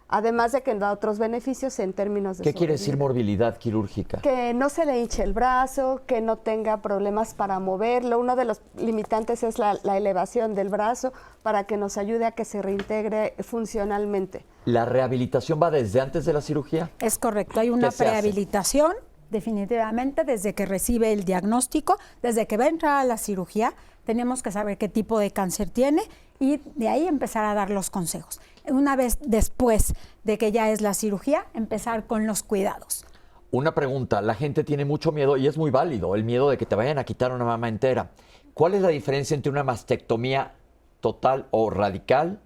Además de que da otros beneficios en términos de ¿Qué quiere decir morbilidad quirúrgica? Que no se le hinche el brazo, que no tenga problemas para moverlo. Uno de los limitantes es la elevación del brazo para que nos ayude a que se reintegre funcionalmente. ¿La rehabilitación va desde antes de la cirugía? Es correcto, hay una ¿Qué se hace? prehabilitación definitivamente desde que recibe el diagnóstico, desde que va a entrar a la cirugía, tenemos que saber qué tipo de cáncer tiene y de ahí empezar a dar los consejos. Una vez después de que ya es la cirugía, empezar con los cuidados. Una pregunta, la gente tiene mucho miedo y es muy válido, el miedo de que te vayan a quitar una mama entera. ¿Cuál es la diferencia entre una mastectomía total o radical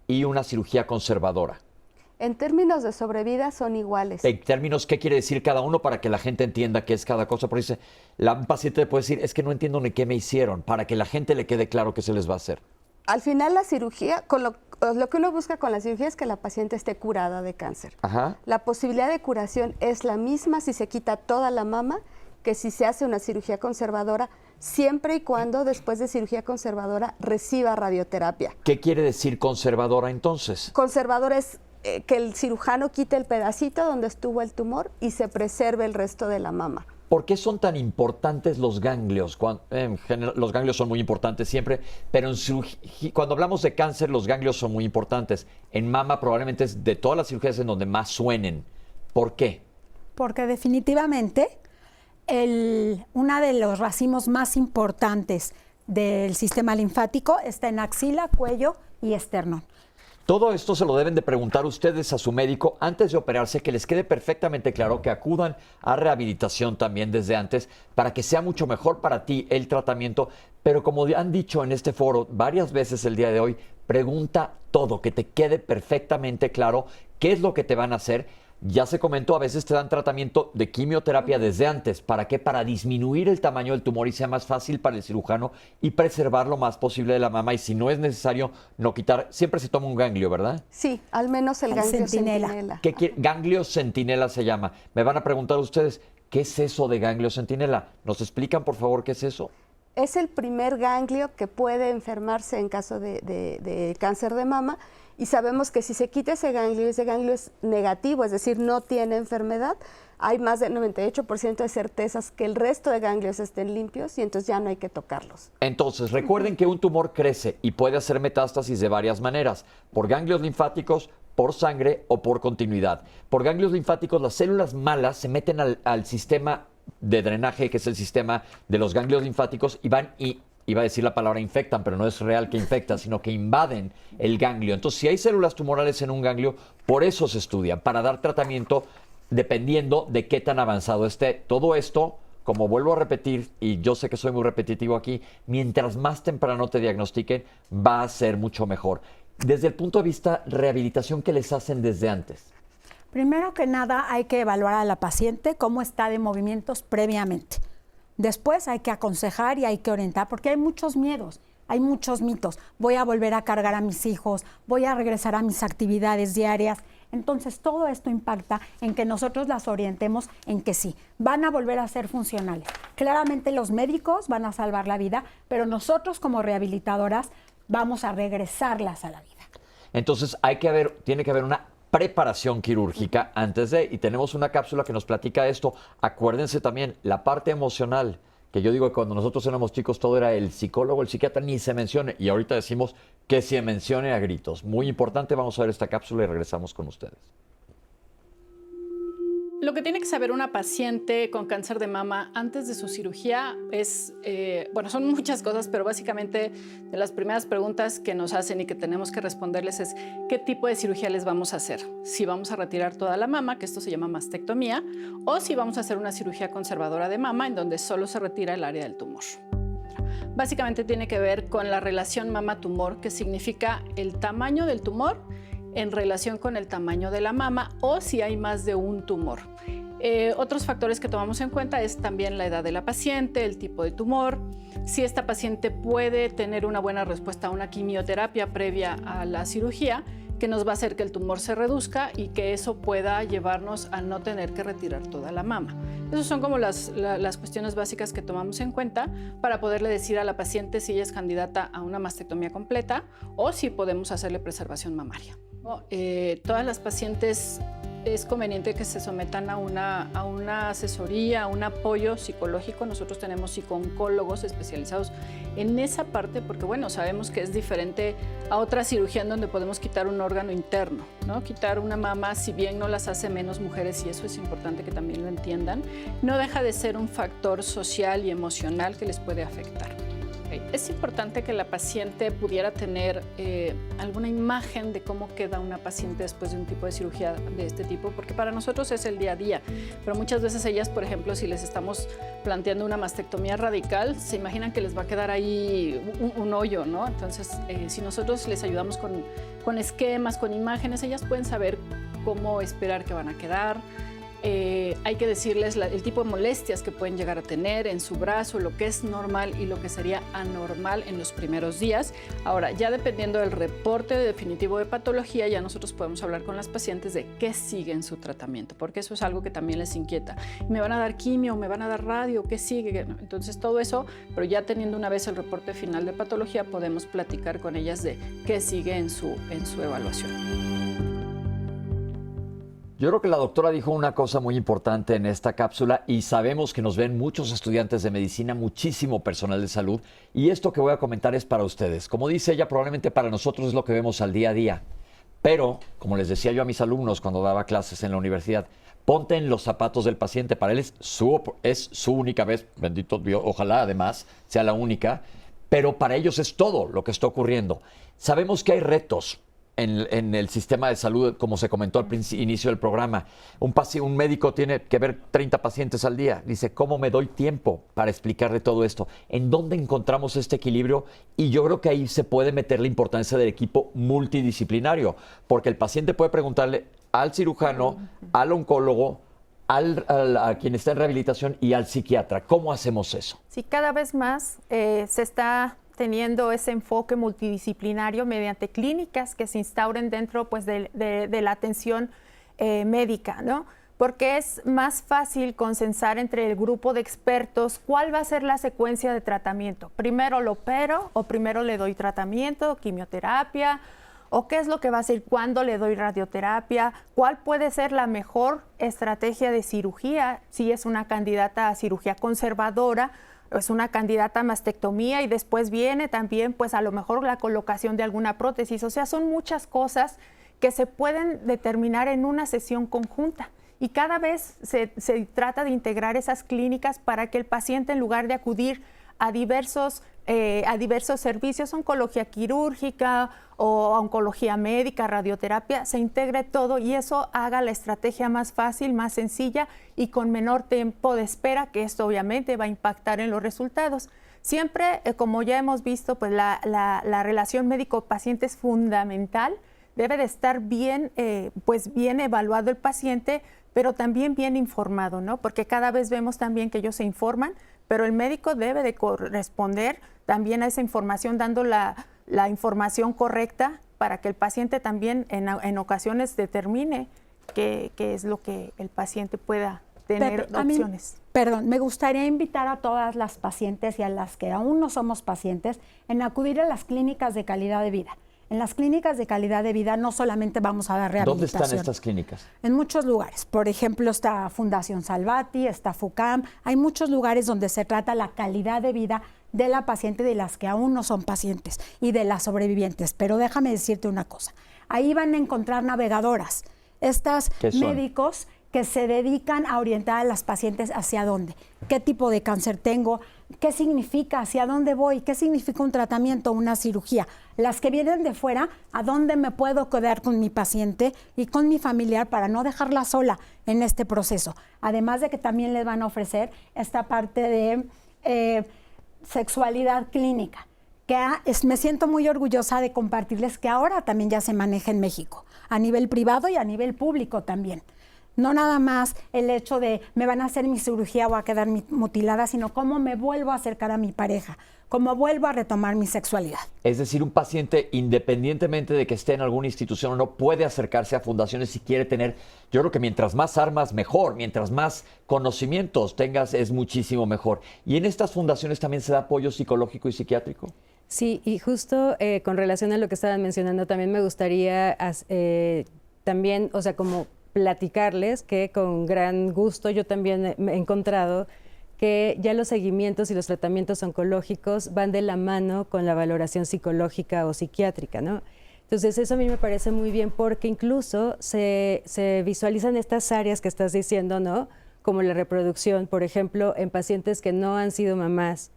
y una cirugía conservadora? En términos de sobrevida son iguales. En términos, ¿qué quiere decir cada uno para que la gente entienda qué es cada cosa? Porque dice, un paciente le puede decir, es que no entiendo ni qué me hicieron, para que la gente le quede claro qué se les va a hacer. Al final la cirugía, lo que uno busca con la cirugía es que la paciente esté curada de cáncer. Ajá. La posibilidad de curación es la misma si se quita toda la mama que si se hace una cirugía conservadora, siempre y cuando después de cirugía conservadora reciba radioterapia. ¿Qué quiere decir conservadora entonces? Conservadora es que el cirujano quite el pedacito donde estuvo el tumor y se preserve el resto de la mama. ¿Por qué son tan importantes los ganglios? En general, los ganglios son muy importantes siempre, pero cuando hablamos de cáncer, los ganglios son muy importantes. En mama probablemente es de todas las cirugías en donde más suenen. ¿Por qué? Porque definitivamente uno de los racimos más importantes del sistema linfático está en axila, cuello y esternón. Todo esto se lo deben de preguntar ustedes a su médico antes de operarse, que les quede perfectamente claro, que acudan a rehabilitación también desde antes para que sea mucho mejor para ti el tratamiento. Pero como han dicho en este foro varias veces el día de hoy, pregunta todo, que te quede perfectamente claro qué es lo que te van a hacer. Ya se comentó, a veces te dan tratamiento de quimioterapia desde antes. ¿Para qué? Para disminuir el tamaño del tumor y sea más fácil para el cirujano y preservar lo más posible de la mama. Y si no es necesario, no quitar. Siempre se toma un ganglio, ¿verdad? Sí, al menos el ganglio centinela. Ganglio centinela se llama. Me van a preguntar ustedes, ¿qué es eso de ganglio centinela? ¿Nos explican, por favor, qué es eso? Es el primer ganglio que puede enfermarse en caso de cáncer de mama. Y sabemos que si se quita ese ganglio es negativo, es decir, no tiene enfermedad, hay más del 98% de certezas que el resto de ganglios estén limpios y entonces ya no hay que tocarlos. Entonces, recuerden que un tumor crece y puede hacer metástasis de varias maneras, por ganglios linfáticos, por sangre o por continuidad. Por ganglios linfáticos, las células malas se meten al sistema de drenaje, que es el sistema de los ganglios linfáticos, y van y... Iba a decir la palabra infectan, pero no es real que infectan, sino que invaden el ganglio. Entonces, si hay células tumorales en un ganglio, por eso se estudian, para dar tratamiento dependiendo de qué tan avanzado esté. Todo esto, como vuelvo a repetir, y yo sé que soy muy repetitivo aquí, mientras más temprano te diagnostiquen, va a ser mucho mejor. Desde el punto de vista rehabilitación, ¿qué les hacen desde antes? Primero que nada, hay que evaluar a la paciente cómo está de movimientos previamente. Después hay que aconsejar y hay que orientar, porque hay muchos miedos, hay muchos mitos. Voy a volver a cargar a mis hijos, voy a regresar a mis actividades diarias. Entonces, todo esto impacta en que nosotros las orientemos en que sí, van a volver a ser funcionales. Claramente los médicos van a salvar la vida, pero nosotros como rehabilitadoras vamos a regresarlas a la vida. Entonces, tiene que haber una preparación quirúrgica antes de, y tenemos una cápsula que nos platica esto. Acuérdense también, la parte emocional, que yo digo que cuando nosotros éramos chicos todo era el psicólogo, el psiquiatra, ni se mencione, y ahorita decimos que se mencione a gritos. Muy importante, vamos a ver esta cápsula y regresamos con ustedes. Lo que tiene que saber una paciente con cáncer de mama antes de su cirugía es, bueno, son muchas cosas, pero básicamente de las primeras preguntas que nos hacen y que tenemos que responderles es qué tipo de cirugía les vamos a hacer. Si vamos a retirar toda la mama, que esto se llama mastectomía, o si vamos a hacer una cirugía conservadora de mama, en donde solo se retira el área del tumor. Básicamente tiene que ver con la relación mama-tumor, que significa el tamaño del tumor en relación con el tamaño de la mama o si hay más de un tumor. Otros factores que tomamos en cuenta es también la edad de la paciente, el tipo de tumor, si esta paciente puede tener una buena respuesta a una quimioterapia previa a la cirugía, que nos va a hacer que el tumor se reduzca y que eso pueda llevarnos a no tener que retirar toda la mama. Esas son como las cuestiones básicas que tomamos en cuenta para poderle decir a la paciente si ella es candidata a una mastectomía completa o si podemos hacerle preservación mamaria. Todas las pacientes es conveniente que se sometan a una asesoría, a un apoyo psicológico. Nosotros tenemos psico-oncólogos especializados en esa parte porque, bueno, sabemos que es diferente a otra cirugía en donde podemos quitar un órgano interno, ¿no? Quitar una mama, si bien no las hace menos mujeres, y eso es importante que también lo entiendan, no deja de ser un factor social y emocional que les puede afectar. Es importante que la paciente pudiera tener alguna imagen de cómo queda una paciente después de un tipo de cirugía de este tipo, porque para nosotros es el día a día, pero muchas veces ellas, por ejemplo, si les estamos planteando una mastectomía radical, se imaginan que les va a quedar ahí un hoyo, ¿no? Entonces, si nosotros les ayudamos con esquemas, con imágenes, ellas pueden saber cómo esperar que van a quedar. Hay que decirles el tipo de molestias que pueden llegar a tener en su brazo, lo que es normal y lo que sería anormal en los primeros días. Ahora, ya dependiendo del reporte definitivo de patología, ya nosotros podemos hablar con las pacientes de qué sigue en su tratamiento, porque eso es algo que también les inquieta. ¿Me van a dar quimio? ¿Me van a dar radio? ¿Qué sigue? Entonces, todo eso, pero ya teniendo una vez el reporte final de patología, podemos platicar con ellas de qué sigue en su evaluación. Yo creo que la doctora dijo una cosa muy importante en esta cápsula y sabemos que nos ven muchos estudiantes de medicina, muchísimo personal de salud, y esto que voy a comentar es para ustedes. Como dice ella, probablemente para nosotros es lo que vemos al día a día, pero como les decía yo a mis alumnos cuando daba clases en la universidad, ponte en los zapatos del paciente. Para él es su única vez, bendito Dios, ojalá además sea la única, pero para ellos es todo lo que está ocurriendo. Sabemos que hay retos en el sistema de salud, como se comentó al inicio del programa. Un médico tiene que ver 30 pacientes al día. Dice, ¿cómo me doy tiempo para explicarle todo esto? ¿En dónde encontramos este equilibrio? Y yo creo que ahí se puede meter la importancia del equipo multidisciplinario, porque el paciente puede preguntarle al cirujano, al oncólogo, a quien está en rehabilitación y al psiquiatra. ¿Cómo hacemos eso? Sí, cada vez más se está teniendo ese enfoque multidisciplinario mediante clínicas que se instauren dentro pues, de la atención médica, ¿no? Porque es más fácil consensar entre el grupo de expertos cuál va a ser la secuencia de tratamiento. ¿Primero lo opero o primero le doy tratamiento, quimioterapia? ¿O qué es lo que va a hacer? ¿Cuándo le doy radioterapia? ¿Cuál puede ser la mejor estrategia de cirugía? Si es una candidata a cirugía conservadora, es una candidata a mastectomía y después viene también pues a lo mejor la colocación de alguna prótesis. O sea, son muchas cosas que se pueden determinar en una sesión conjunta y cada vez se trata de integrar esas clínicas para que el paciente, en lugar de acudir a diversos servicios, oncología quirúrgica o oncología médica, radioterapia, se integre todo y eso haga la estrategia más fácil, más sencilla y con menor tiempo de espera, que esto obviamente va a impactar en los resultados. Siempre, como ya hemos visto, pues la relación médico-paciente es fundamental, debe de estar bien evaluado el paciente, pero también bien informado, ¿no? Porque cada vez vemos también que ellos se informan, pero el médico debe de corresponder también a esa información, dando la información correcta para que el paciente también en ocasiones determine qué es lo que el paciente pueda tener opciones. Me gustaría invitar a todas las pacientes y a las que aún no somos pacientes en acudir a las clínicas de calidad de vida. En las clínicas de calidad de vida no solamente vamos a dar rehabilitación. ¿Dónde están estas clínicas? En muchos lugares. Por ejemplo, está Fundación Salvati, está FUCAM. Hay muchos lugares donde se trata la calidad de vida de la paciente, de las que aún no son pacientes y de las sobrevivientes. Pero déjame decirte una cosa. Ahí van a encontrar navegadoras. Estas médicos que se dedican a orientar a las pacientes hacia dónde, qué tipo de cáncer tengo, qué significa, hacia dónde voy, qué significa un tratamiento, una cirugía. Las que vienen de fuera, a dónde me puedo quedar con mi paciente y con mi familiar para no dejarla sola en este proceso. Además de que también les van a ofrecer esta parte de sexualidad clínica, que me siento muy orgullosa de compartirles que ahora también ya se maneja en México, a nivel privado y a nivel público también. No nada más el hecho de me van a hacer mi cirugía o a quedar mutilada, sino cómo me vuelvo a acercar a mi pareja, cómo vuelvo a retomar mi sexualidad. Es decir, un paciente, independientemente de que esté en alguna institución o no, puede acercarse a fundaciones si quiere tener. Yo creo que mientras más armas, mejor. Mientras más conocimientos tengas, es muchísimo mejor. ¿Y en estas fundaciones también se da apoyo psicológico y psiquiátrico? Sí, y justo con relación a lo que estaban mencionando, también me gustaría también, o sea, como platicarles que con gran gusto yo también me he encontrado que ya los seguimientos y los tratamientos oncológicos van de la mano con la valoración psicológica o psiquiátrica, ¿no? Entonces eso a mí me parece muy bien porque incluso se visualizan estas áreas que estás diciendo, ¿no? Como la reproducción, por ejemplo, en pacientes que no han sido mamás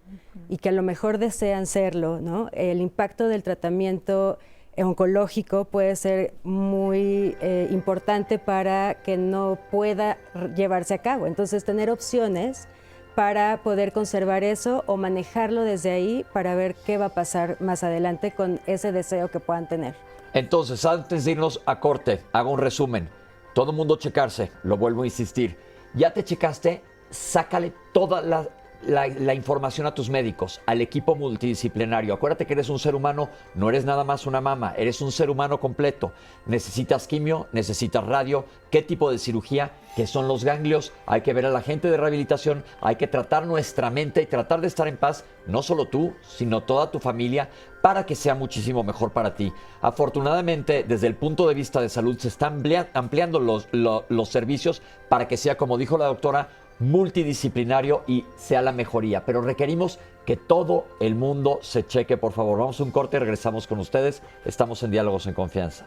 y que a lo mejor desean serlo, ¿no? El impacto del tratamiento oncológico puede ser muy importante para que no pueda llevarse a cabo. Entonces, tener opciones para poder conservar eso o manejarlo desde ahí para ver qué va a pasar más adelante con ese deseo que puedan tener. Entonces, antes de irnos a corte, hago un resumen. Todo mundo checarse, lo vuelvo a insistir. Ya te checaste, sácale toda la información a tus médicos, al equipo multidisciplinario. Acuérdate que eres un ser humano, no eres nada más una mama, eres un ser humano completo. Necesitas quimio, necesitas radio, qué tipo de cirugía, qué son los ganglios. Hay que ver a la gente de rehabilitación, hay que tratar nuestra mente y tratar de estar en paz, no solo tú, sino toda tu familia, para que sea muchísimo mejor para ti. Afortunadamente, desde el punto de vista de salud, se están ampliando los servicios para que sea, como dijo la doctora, multidisciplinario y sea la mejoría, pero requerimos que todo el mundo se cheque, por favor. Vamos a un corte y regresamos con ustedes. Estamos en Diálogos en Confianza.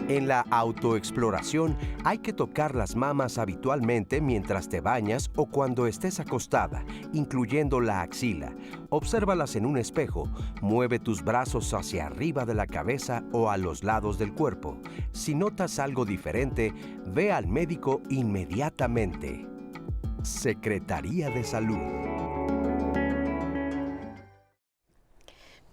En la autoexploración hay que tocar las mamas habitualmente mientras te bañas o cuando estés acostada, incluyendo la axila. Obsérvalas en un espejo, mueve tus brazos hacia arriba de la cabeza o a los lados del cuerpo. Si notas algo diferente, ve al médico inmediatamente. Secretaría de Salud.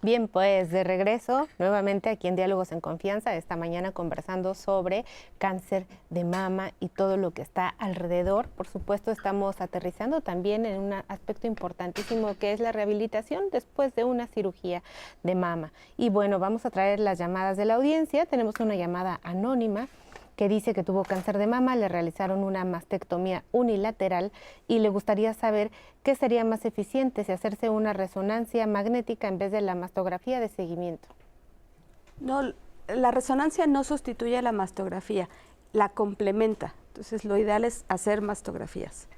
Bien, pues de regreso nuevamente aquí en Diálogos en Confianza, esta mañana conversando sobre cáncer de mama y todo lo que está alrededor. Por supuesto, estamos aterrizando también en un aspecto importantísimo que es la rehabilitación después de una cirugía de mama. Y bueno, vamos a traer las llamadas de la audiencia. Tenemos una llamada anónima que dice que tuvo cáncer de mama, le realizaron una mastectomía unilateral y le gustaría saber qué sería más eficiente, si hacerse una resonancia magnética en vez de la mastografía de seguimiento. No, la resonancia no sustituye a la mastografía, la complementa. Entonces, lo ideal es hacer mastografías.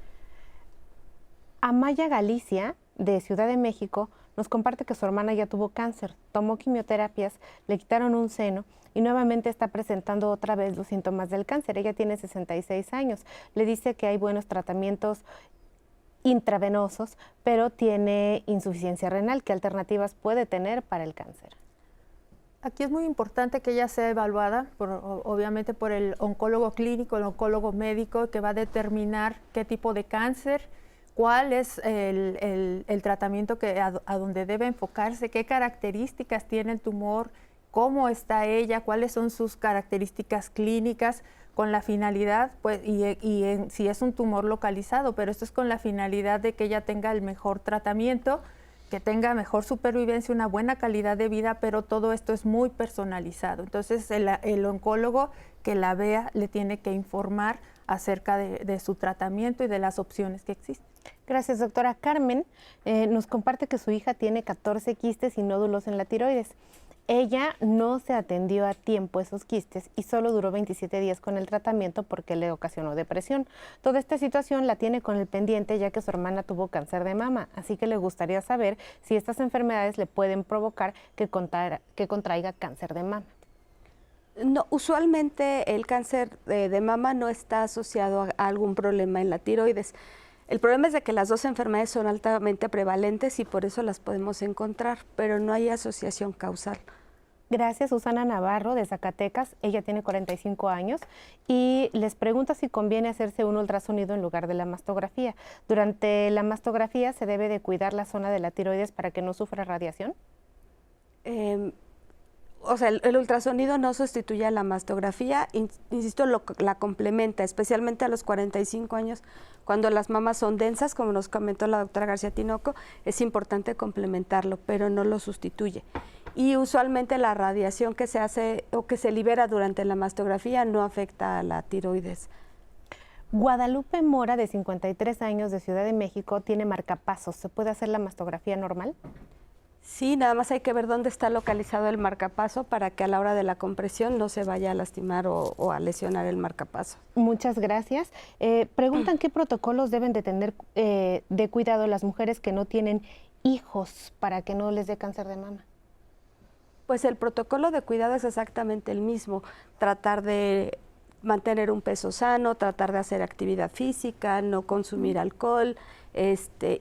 Amaya Galicia, de Ciudad de México, nos comparte que su hermana ya tuvo cáncer, tomó quimioterapias, le quitaron un seno y nuevamente está presentando otra vez los síntomas del cáncer. Ella tiene 66 años. Le dice que hay buenos tratamientos intravenosos, pero tiene insuficiencia renal. ¿Qué alternativas puede tener para el cáncer? Aquí es muy importante que ella sea evaluada, obviamente por el oncólogo clínico, el oncólogo médico, que va a determinar qué tipo de cáncer, cuál es el tratamiento a donde debe enfocarse, qué características tiene el tumor, cómo está ella, cuáles son sus características clínicas, con la finalidad, pues, si es un tumor localizado, pero esto es con la finalidad de que ella tenga el mejor tratamiento, que tenga mejor supervivencia, una buena calidad de vida, pero todo esto es muy personalizado. Entonces, el oncólogo que la vea le tiene que informar acerca de su tratamiento y de las opciones que existen. Gracias, doctora. Carmen nos comparte que su hija tiene 14 quistes y nódulos en la tiroides. Ella no se atendió a tiempo esos quistes y solo duró 27 días con el tratamiento porque le ocasionó depresión. Toda esta situación la tiene con el pendiente ya que su hermana tuvo cáncer de mama, así que le gustaría saber si estas enfermedades le pueden provocar que contraiga cáncer de mama. No, usualmente el cáncer de mama no está asociado a algún problema en la tiroides. El problema es de que las dos enfermedades son altamente prevalentes y por eso las podemos encontrar, pero no hay asociación causal. Gracias, Susana Navarro de Zacatecas. Ella tiene 45 años y les pregunta si conviene hacerse un ultrasonido en lugar de la mastografía. Durante la mastografía, ¿se debe de cuidar la zona de la tiroides para que no sufra radiación? O sea, el ultrasonido no sustituye a la mastografía, insisto, la complementa, especialmente a los 45 años, cuando las mamas son densas, como nos comentó la doctora García Tinoco, es importante complementarlo, pero no lo sustituye. Y usualmente la radiación que se hace o que se libera durante la mastografía no afecta a la tiroides. Guadalupe Mora, de 53 años, de Ciudad de México, tiene marcapasos. ¿Se puede hacer la mastografía normal? Sí, nada más hay que ver dónde está localizado el marcapaso para que a la hora de la compresión no se vaya a lastimar o a lesionar el marcapaso. Muchas gracias. Preguntan qué protocolos deben de tener de cuidado las mujeres que no tienen hijos para que no les dé cáncer de mama. Pues el protocolo de cuidado es exactamente el mismo, tratar de mantener un peso sano, tratar de hacer actividad física, no consumir alcohol,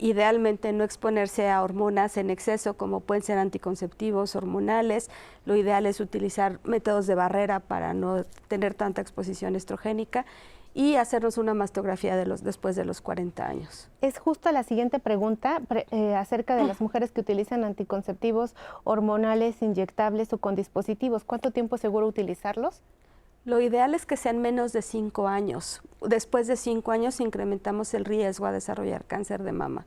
idealmente no exponerse a hormonas en exceso como pueden ser anticonceptivos, hormonales. Lo ideal es utilizar métodos de barrera para no tener tanta exposición estrogénica y hacernos una mastografía después de los 40 años. Es justo la siguiente pregunta acerca de las mujeres que utilizan anticonceptivos hormonales, inyectables o con dispositivos. ¿Cuánto tiempo es seguro utilizarlos? Lo ideal es que sean menos de 5 años. Después de 5 años incrementamos el riesgo a desarrollar cáncer de mama.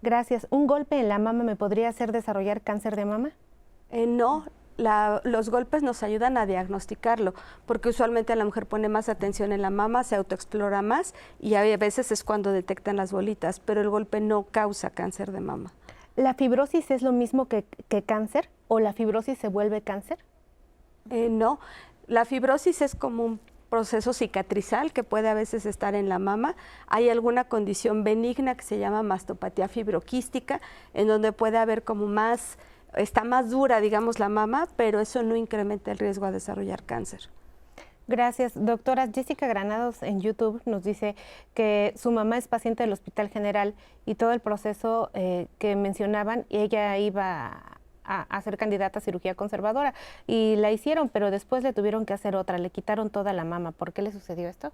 Gracias. ¿Un golpe en la mama me podría hacer desarrollar cáncer de mama? No, los golpes nos ayudan a diagnosticarlo, porque usualmente la mujer pone más atención en la mama, se autoexplora más y a veces es cuando detectan las bolitas, pero el golpe no causa cáncer de mama. ¿La fibrosis es lo mismo que cáncer o la fibrosis se vuelve cáncer? No. La fibrosis es como un proceso cicatrizal que puede a veces estar en la mama. Hay alguna condición benigna que se llama mastopatía fibroquística, en donde puede haber como está más dura, digamos, la mama, pero eso no incrementa el riesgo a desarrollar cáncer. Gracias. Doctora Jessica Granados en YouTube nos dice que su mamá es paciente del Hospital General y todo el proceso que mencionaban, ella iba a ser candidata a cirugía conservadora y la hicieron, pero después le tuvieron que hacer otra, le quitaron toda la mama. ¿Por qué le sucedió esto?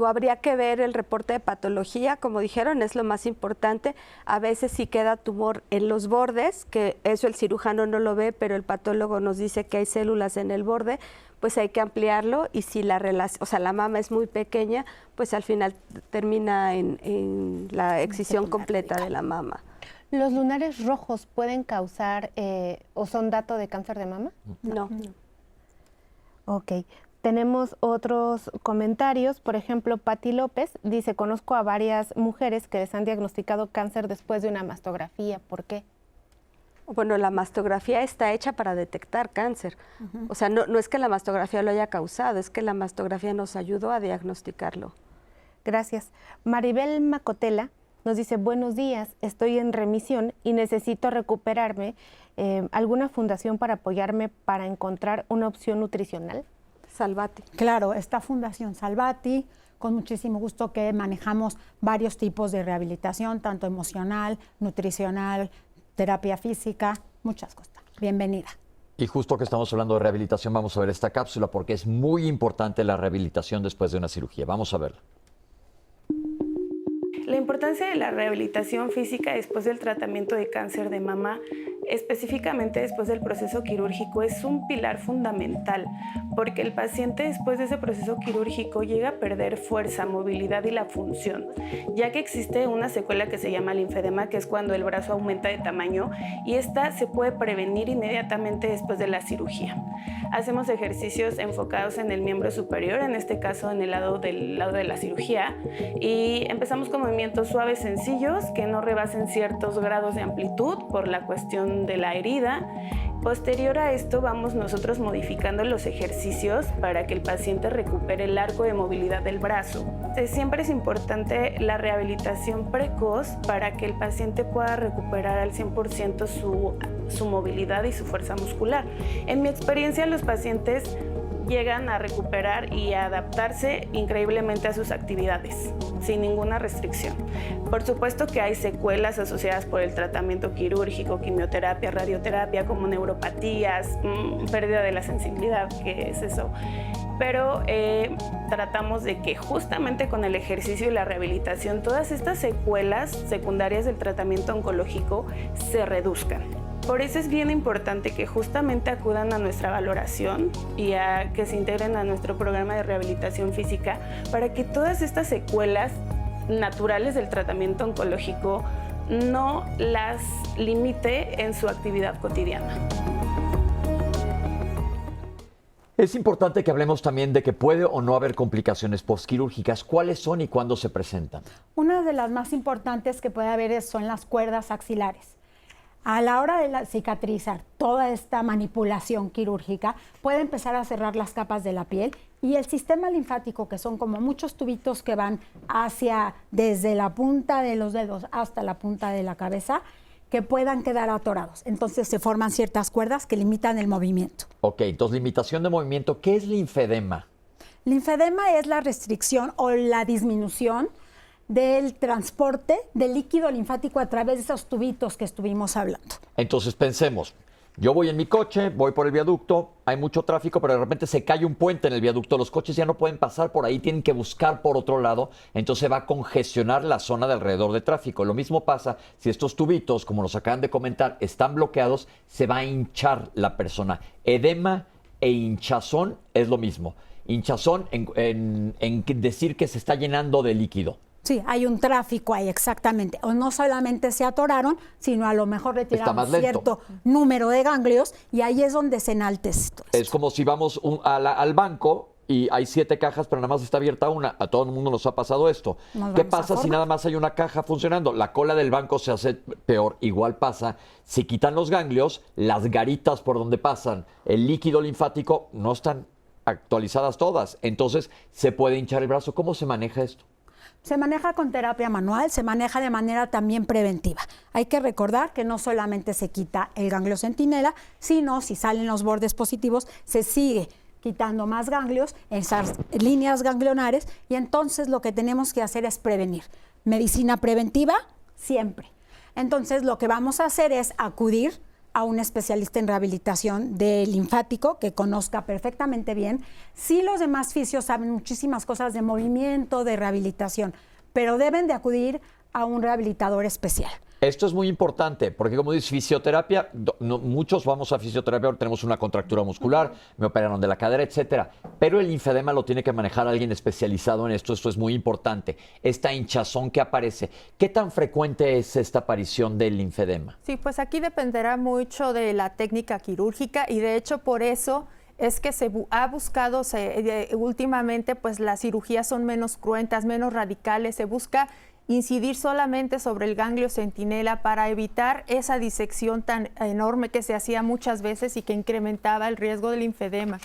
Habría que ver el reporte de patología, como dijeron, es lo más importante. A veces sí queda tumor en los bordes, que eso el cirujano no lo ve, pero el patólogo nos dice que hay células en el borde, pues hay que ampliarlo y si la mama es muy pequeña, pues al final termina en la excisión completa de la mama. ¿Los lunares rojos pueden causar o son dato de cáncer de mama? No. Ok. Tenemos otros comentarios. Por ejemplo, Pati López dice, conozco a varias mujeres que les han diagnosticado cáncer después de una mastografía. ¿Por qué? Bueno, la mastografía está hecha para detectar cáncer. O sea, no es que la mastografía lo haya causado, es que la mastografía nos ayudó a diagnosticarlo. Gracias. Maribel Macotela nos dice, buenos días, estoy en remisión y necesito recuperarme. ¿Alguna fundación para apoyarme para encontrar una opción nutricional? Salvati. Claro, esta Fundación Salvati, con muchísimo gusto que manejamos varios tipos de rehabilitación, tanto emocional, nutricional, terapia física, muchas cosas. Bienvenida. Y justo que estamos hablando de rehabilitación, vamos a ver esta cápsula porque es muy importante la rehabilitación después de una cirugía. Vamos a verla. La importancia de la rehabilitación física después del tratamiento de cáncer de mama, específicamente después del proceso quirúrgico, es un pilar fundamental, porque el paciente después de ese proceso quirúrgico llega a perder fuerza, movilidad y la función, ya que existe una secuela que se llama linfedema, que es cuando el brazo aumenta de tamaño, y esta se puede prevenir inmediatamente después de la cirugía. Hacemos ejercicios enfocados en el miembro superior, en este caso en el lado de la cirugía, y empezamos con movimientos suaves, sencillos, que no rebasen ciertos grados de amplitud por la cuestión de la herida. Posterior a esto vamos nosotros modificando los ejercicios para que el paciente recupere el arco de movilidad del brazo. Siempre es importante la rehabilitación precoz para que el paciente pueda recuperar al 100% su movilidad y su fuerza muscular. En mi experiencia, los pacientes llegan a recuperar y a adaptarse increíblemente a sus actividades, sin ninguna restricción. Por supuesto que hay secuelas asociadas por el tratamiento quirúrgico, quimioterapia, radioterapia, como neuropatías, pérdida de la sensibilidad, que es eso. Pero tratamos de que justamente con el ejercicio y la rehabilitación, todas estas secuelas secundarias del tratamiento oncológico se reduzcan. Por eso es bien importante que justamente acudan a nuestra valoración y a que se integren a nuestro programa de rehabilitación física para que todas estas secuelas naturales del tratamiento oncológico no las limite en su actividad cotidiana. Es importante que hablemos también de que puede o no haber complicaciones postquirúrgicas. ¿Cuáles son y cuándo se presentan? Una de las más importantes que puede haber son las cuerdas axilares. A la hora de cicatrizar toda esta manipulación quirúrgica, puede empezar a cerrar las capas de la piel y el sistema linfático, que son como muchos tubitos que van desde la punta de los dedos hasta la punta de la cabeza, que puedan quedar atorados. Entonces se forman ciertas cuerdas que limitan el movimiento. Ok, entonces limitación de movimiento. ¿Qué es linfedema? Linfedema es la restricción o la disminución del transporte del líquido linfático a través de esos tubitos que estuvimos hablando. Entonces pensemos, yo voy en mi coche, voy por el viaducto, hay mucho tráfico, pero de repente se cae un puente en el viaducto, los coches ya no pueden pasar por ahí, tienen que buscar por otro lado, entonces va a congestionar la zona de alrededor de tráfico. Lo mismo pasa si estos tubitos, como nos acaban de comentar, están bloqueados, se va a hinchar la persona. Edema e hinchazón es lo mismo. Hinchazón en decir que se está llenando de líquido. Sí, hay un tráfico ahí, exactamente. O no solamente se atoraron, sino a lo mejor retiraron cierto número de ganglios y ahí es donde se enaltece todo esto. Es como si vamos al banco y hay 7 cajas, pero nada más está abierta una. A todo el mundo nos ha pasado esto. ¿Qué pasa si nada más hay una caja funcionando? La cola del banco se hace peor. Igual pasa, si quitan los ganglios, las garitas por donde pasan el líquido linfático no están actualizadas todas. Entonces se puede hinchar el brazo. ¿Cómo se maneja esto? Se maneja con terapia manual, se maneja de manera también preventiva. Hay que recordar que no solamente se quita el ganglio centinela, sino si salen los bordes positivos, se sigue quitando más ganglios, esas líneas ganglionares, y entonces lo que tenemos que hacer es prevenir. Medicina preventiva, siempre. Entonces lo que vamos a hacer es acudir a un especialista en rehabilitación del linfático que conozca perfectamente bien. Sí, los demás fisios saben muchísimas cosas de movimiento, de rehabilitación, pero deben de acudir a un rehabilitador especial. Esto es muy importante, porque como dices, fisioterapia, muchos vamos a fisioterapia, tenemos una contractura muscular, me operaron de la cadera, etcétera. Pero el linfedema lo tiene que manejar alguien especializado en esto es muy importante. Esta hinchazón que aparece, ¿qué tan frecuente es esta aparición del linfedema? Sí, pues aquí dependerá mucho de la técnica quirúrgica y de hecho por eso es que se ha buscado, últimamente pues las cirugías son menos cruentas, menos radicales, se busca incidir solamente sobre el ganglio centinela para evitar esa disección tan enorme que se hacía muchas veces y que incrementaba el riesgo del linfedema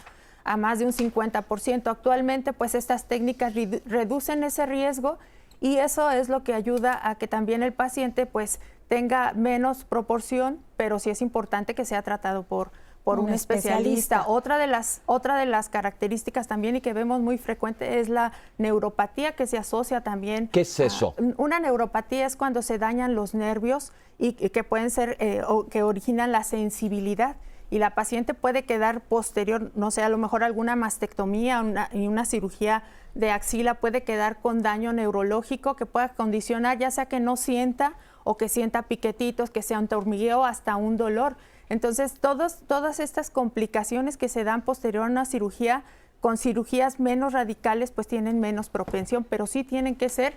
a más de un 50%. Actualmente, pues estas técnicas reducen ese riesgo y eso es lo que ayuda a que también el paciente pues tenga menos proporción, pero sí es importante que sea tratado por un especialista. Otra de las características también y que vemos muy frecuente es la neuropatía que se asocia también. ¿Qué es eso? Una neuropatía es cuando se dañan los nervios y que pueden ser o que originan la sensibilidad. y la paciente puede quedar posterior, no sé, a lo mejor alguna mastectomía y una cirugía de axila, puede quedar con daño neurológico que pueda condicionar, ya sea que no sienta o que sienta piquetitos, que sea un hormigueo, hasta un dolor. Entonces, todas estas complicaciones que se dan posterior a una cirugía, con cirugías menos radicales, pues tienen menos propensión, pero sí tienen que ser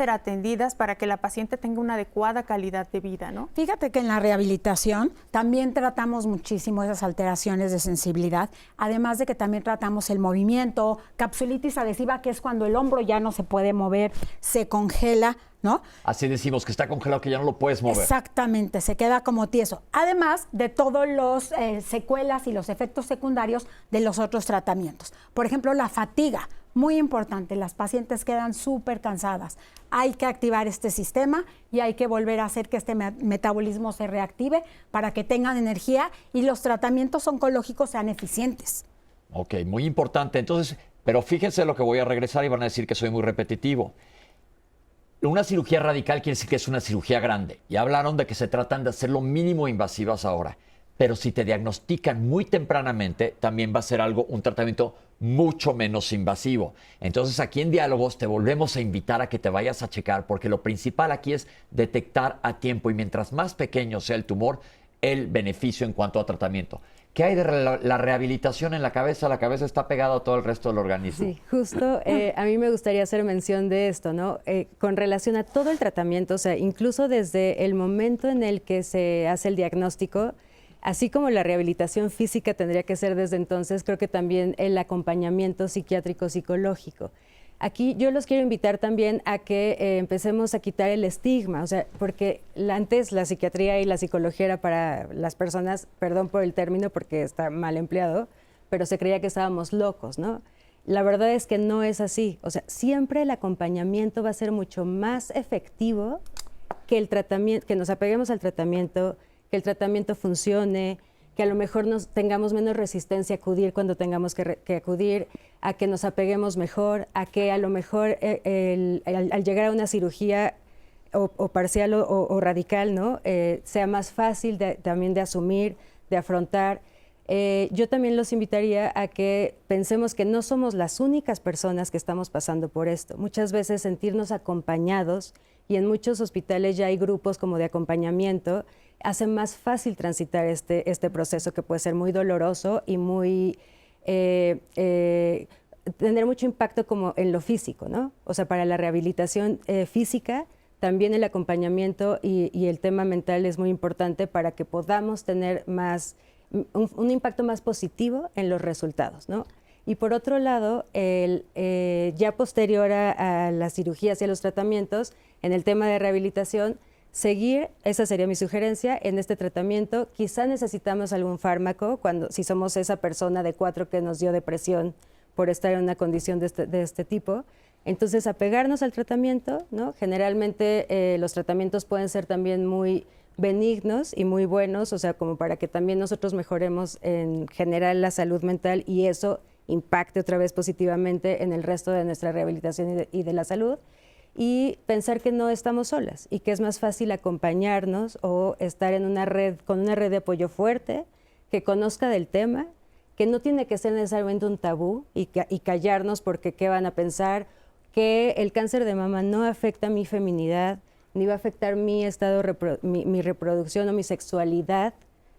atendidas para que la paciente tenga una adecuada calidad de vida, ¿no? Fíjate que en la rehabilitación también tratamos muchísimo esas alteraciones de sensibilidad, además de que también tratamos el movimiento, capsulitis adhesiva, que es cuando el hombro ya no se puede mover, se congela, ¿no? Así decimos, que está congelado, que ya no lo puedes mover. Exactamente, se queda como tieso. Además de todos los secuelas y los efectos secundarios de los otros tratamientos. Por ejemplo, la fatiga, muy importante, las pacientes quedan súper cansadas. Hay que activar este sistema y hay que volver a hacer que este metabolismo se reactive para que tengan energía y los tratamientos oncológicos sean eficientes. Ok, muy importante. Entonces, pero fíjense lo que voy a regresar y van a decir que soy muy repetitivo. Una cirugía radical quiere decir que es una cirugía grande. Y hablaron de que se tratan de hacer lo mínimo invasivas ahora. Pero si te diagnostican muy tempranamente, también va a ser un tratamiento mucho menos invasivo. Entonces, aquí en Diálogos te volvemos a invitar a que te vayas a checar, porque lo principal aquí es detectar a tiempo. Y mientras más pequeño sea el tumor, el beneficio en cuanto a tratamiento. ¿Qué hay de la rehabilitación en la cabeza? La cabeza está pegada a todo el resto del organismo. Sí, justo a mí me gustaría hacer mención de esto, ¿no? Con relación a todo el tratamiento, o sea, incluso desde el momento en el que se hace el diagnóstico, así como la rehabilitación física tendría que ser desde entonces, creo que también el acompañamiento psiquiátrico psicológico. Aquí yo los quiero invitar también a que empecemos a quitar el estigma, o sea, porque antes la psiquiatría y la psicología era para las personas, perdón por el término porque está mal empleado, pero se creía que estábamos locos, ¿no? La verdad es que no es así, o sea, siempre el acompañamiento va a ser mucho más efectivo que el tratamiento, que nos apeguemos al tratamiento, que el tratamiento funcione, que a lo mejor tengamos menos resistencia a acudir cuando tengamos que acudir, a que nos apeguemos mejor, a que a lo mejor al llegar a una cirugía o parcial o radical, ¿no? Sea más fácil también de asumir, de afrontar. Yo también los invitaría a que pensemos que no somos las únicas personas que estamos pasando por esto. Muchas veces sentirnos acompañados, y en muchos hospitales ya hay grupos como de acompañamiento, hace más fácil transitar este proceso que puede ser muy doloroso y muy tener mucho impacto como en lo físico, ¿no? O sea, para la rehabilitación física, también el acompañamiento y el tema mental es muy importante para que podamos tener un impacto más positivo en los resultados, ¿no? Y por otro lado, ya posterior a las cirugías y a los tratamientos, en el tema de rehabilitación, seguir, esa sería mi sugerencia, en este tratamiento. Quizá necesitamos algún fármaco si somos esa persona de 4 que nos dio depresión por estar en una condición de este tipo. Entonces, apegarnos al tratamiento, ¿no? Generalmente los tratamientos pueden ser también muy benignos y muy buenos, o sea, como para que también nosotros mejoremos en general la salud mental y eso impacte otra vez positivamente en el resto de nuestra rehabilitación y de la salud. Y pensar que no estamos solas y que es más fácil acompañarnos o estar en una red, con una red de apoyo fuerte, que conozca del tema, que no tiene que ser necesariamente un tabú y callarnos porque qué van a pensar, que el cáncer de mama no afecta mi feminidad, ni va a afectar mi estado, mi reproducción o mi sexualidad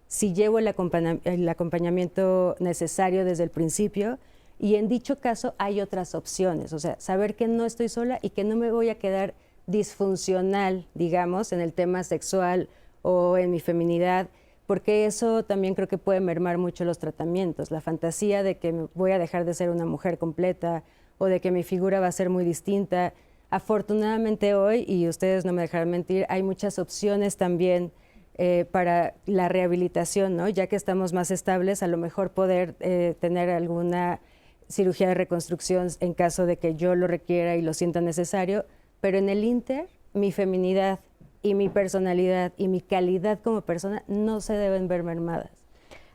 si llevo el acompañamiento necesario desde el principio. Y en dicho caso hay otras opciones, o sea, saber que no estoy sola y que no me voy a quedar disfuncional, digamos, en el tema sexual o en mi feminidad, porque eso también creo que puede mermar mucho los tratamientos. La fantasía de que voy a dejar de ser una mujer completa o de que mi figura va a ser muy distinta. Afortunadamente hoy, y ustedes no me dejarán mentir, hay muchas opciones también para la rehabilitación, ¿no? Ya que estamos más estables, a lo mejor poder tener alguna cirugía de reconstrucción en caso de que yo lo requiera y lo sienta necesario, pero en el ínter, mi feminidad y mi personalidad y mi calidad como persona no se deben ver mermadas.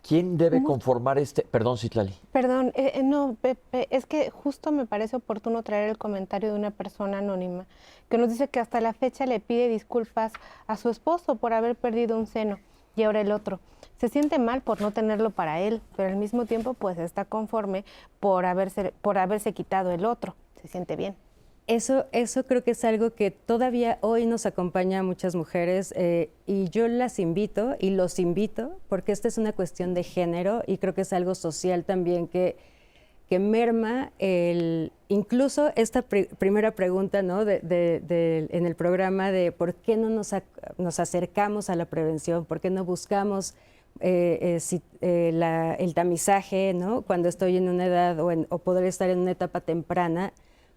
¿Quién debe conformar Perdón, Citlali. Perdón, no, Pepe, es que justo me parece oportuno traer el comentario de una persona anónima que nos dice que hasta la fecha le pide disculpas a su esposo por haber perdido un seno. y ahora el otro. Se siente mal por no tenerlo para él, pero al mismo tiempo pues está conforme por haberse quitado el otro. Se siente bien. Eso creo que es algo que todavía hoy nos acompaña a muchas mujeres y yo las invito y los invito porque esta es una cuestión de género y creo que es algo social también que merma incluso esta primera pregunta, ¿no? en el programa de por qué no nos acercamos a la prevención, por qué no buscamos el tamizaje, ¿no? Cuando estoy en una edad o poder estar en una etapa temprana.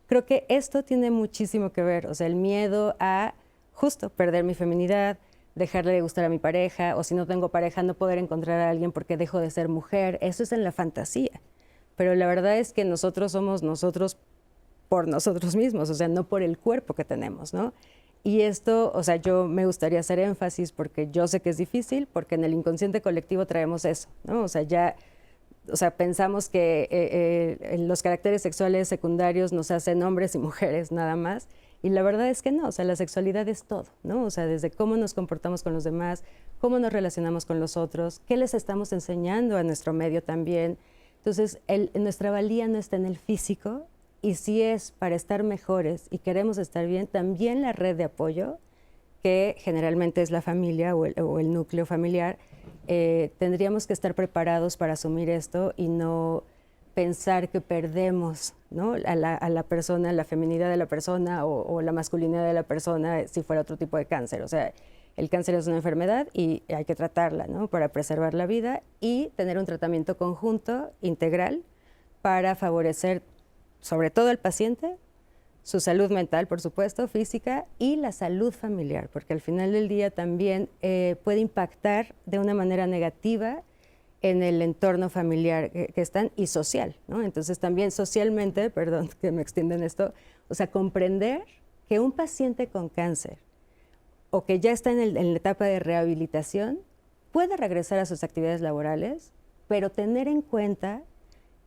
Creo que esto tiene muchísimo que ver, o sea, el miedo a justo perder mi feminidad, dejarle de gustar a mi pareja, o si no tengo pareja, no poder encontrar a alguien porque dejo de ser mujer. Eso es en la fantasía. Pero la verdad es que nosotros somos nosotros por nosotros mismos, o sea, no por el cuerpo que tenemos, ¿no? Y esto, o sea, yo me gustaría hacer énfasis porque yo sé que es difícil, porque en el inconsciente colectivo traemos eso, ¿no? O sea, pensamos que los caracteres sexuales secundarios nos hacen hombres y mujeres nada más, y la verdad es que no, o sea, la sexualidad es todo, ¿no? O sea, desde cómo nos comportamos con los demás, cómo nos relacionamos con los otros, qué les estamos enseñando a nuestro medio también. Entonces, nuestra valía no está en el físico, y si es para estar mejores y queremos estar bien, también la red de apoyo, que generalmente es la familia o el núcleo familiar, tendríamos que estar preparados para asumir esto y no pensar que perdemos, ¿no? a la persona, la feminidad de la persona o la masculinidad de la persona si fuera otro tipo de cáncer. O sea, el cáncer es una enfermedad y hay que tratarla, ¿no? Para preservar la vida y tener un tratamiento conjunto, integral, para favorecer sobre todo al paciente, su salud mental, por supuesto, física, y la salud familiar, porque al final del día también puede impactar de una manera negativa en el entorno familiar que están y social, ¿no? Entonces también socialmente, perdón que me extienda en esto, o sea, comprender que un paciente con cáncer o que ya está en la etapa de rehabilitación puede regresar a sus actividades laborales, pero tener en cuenta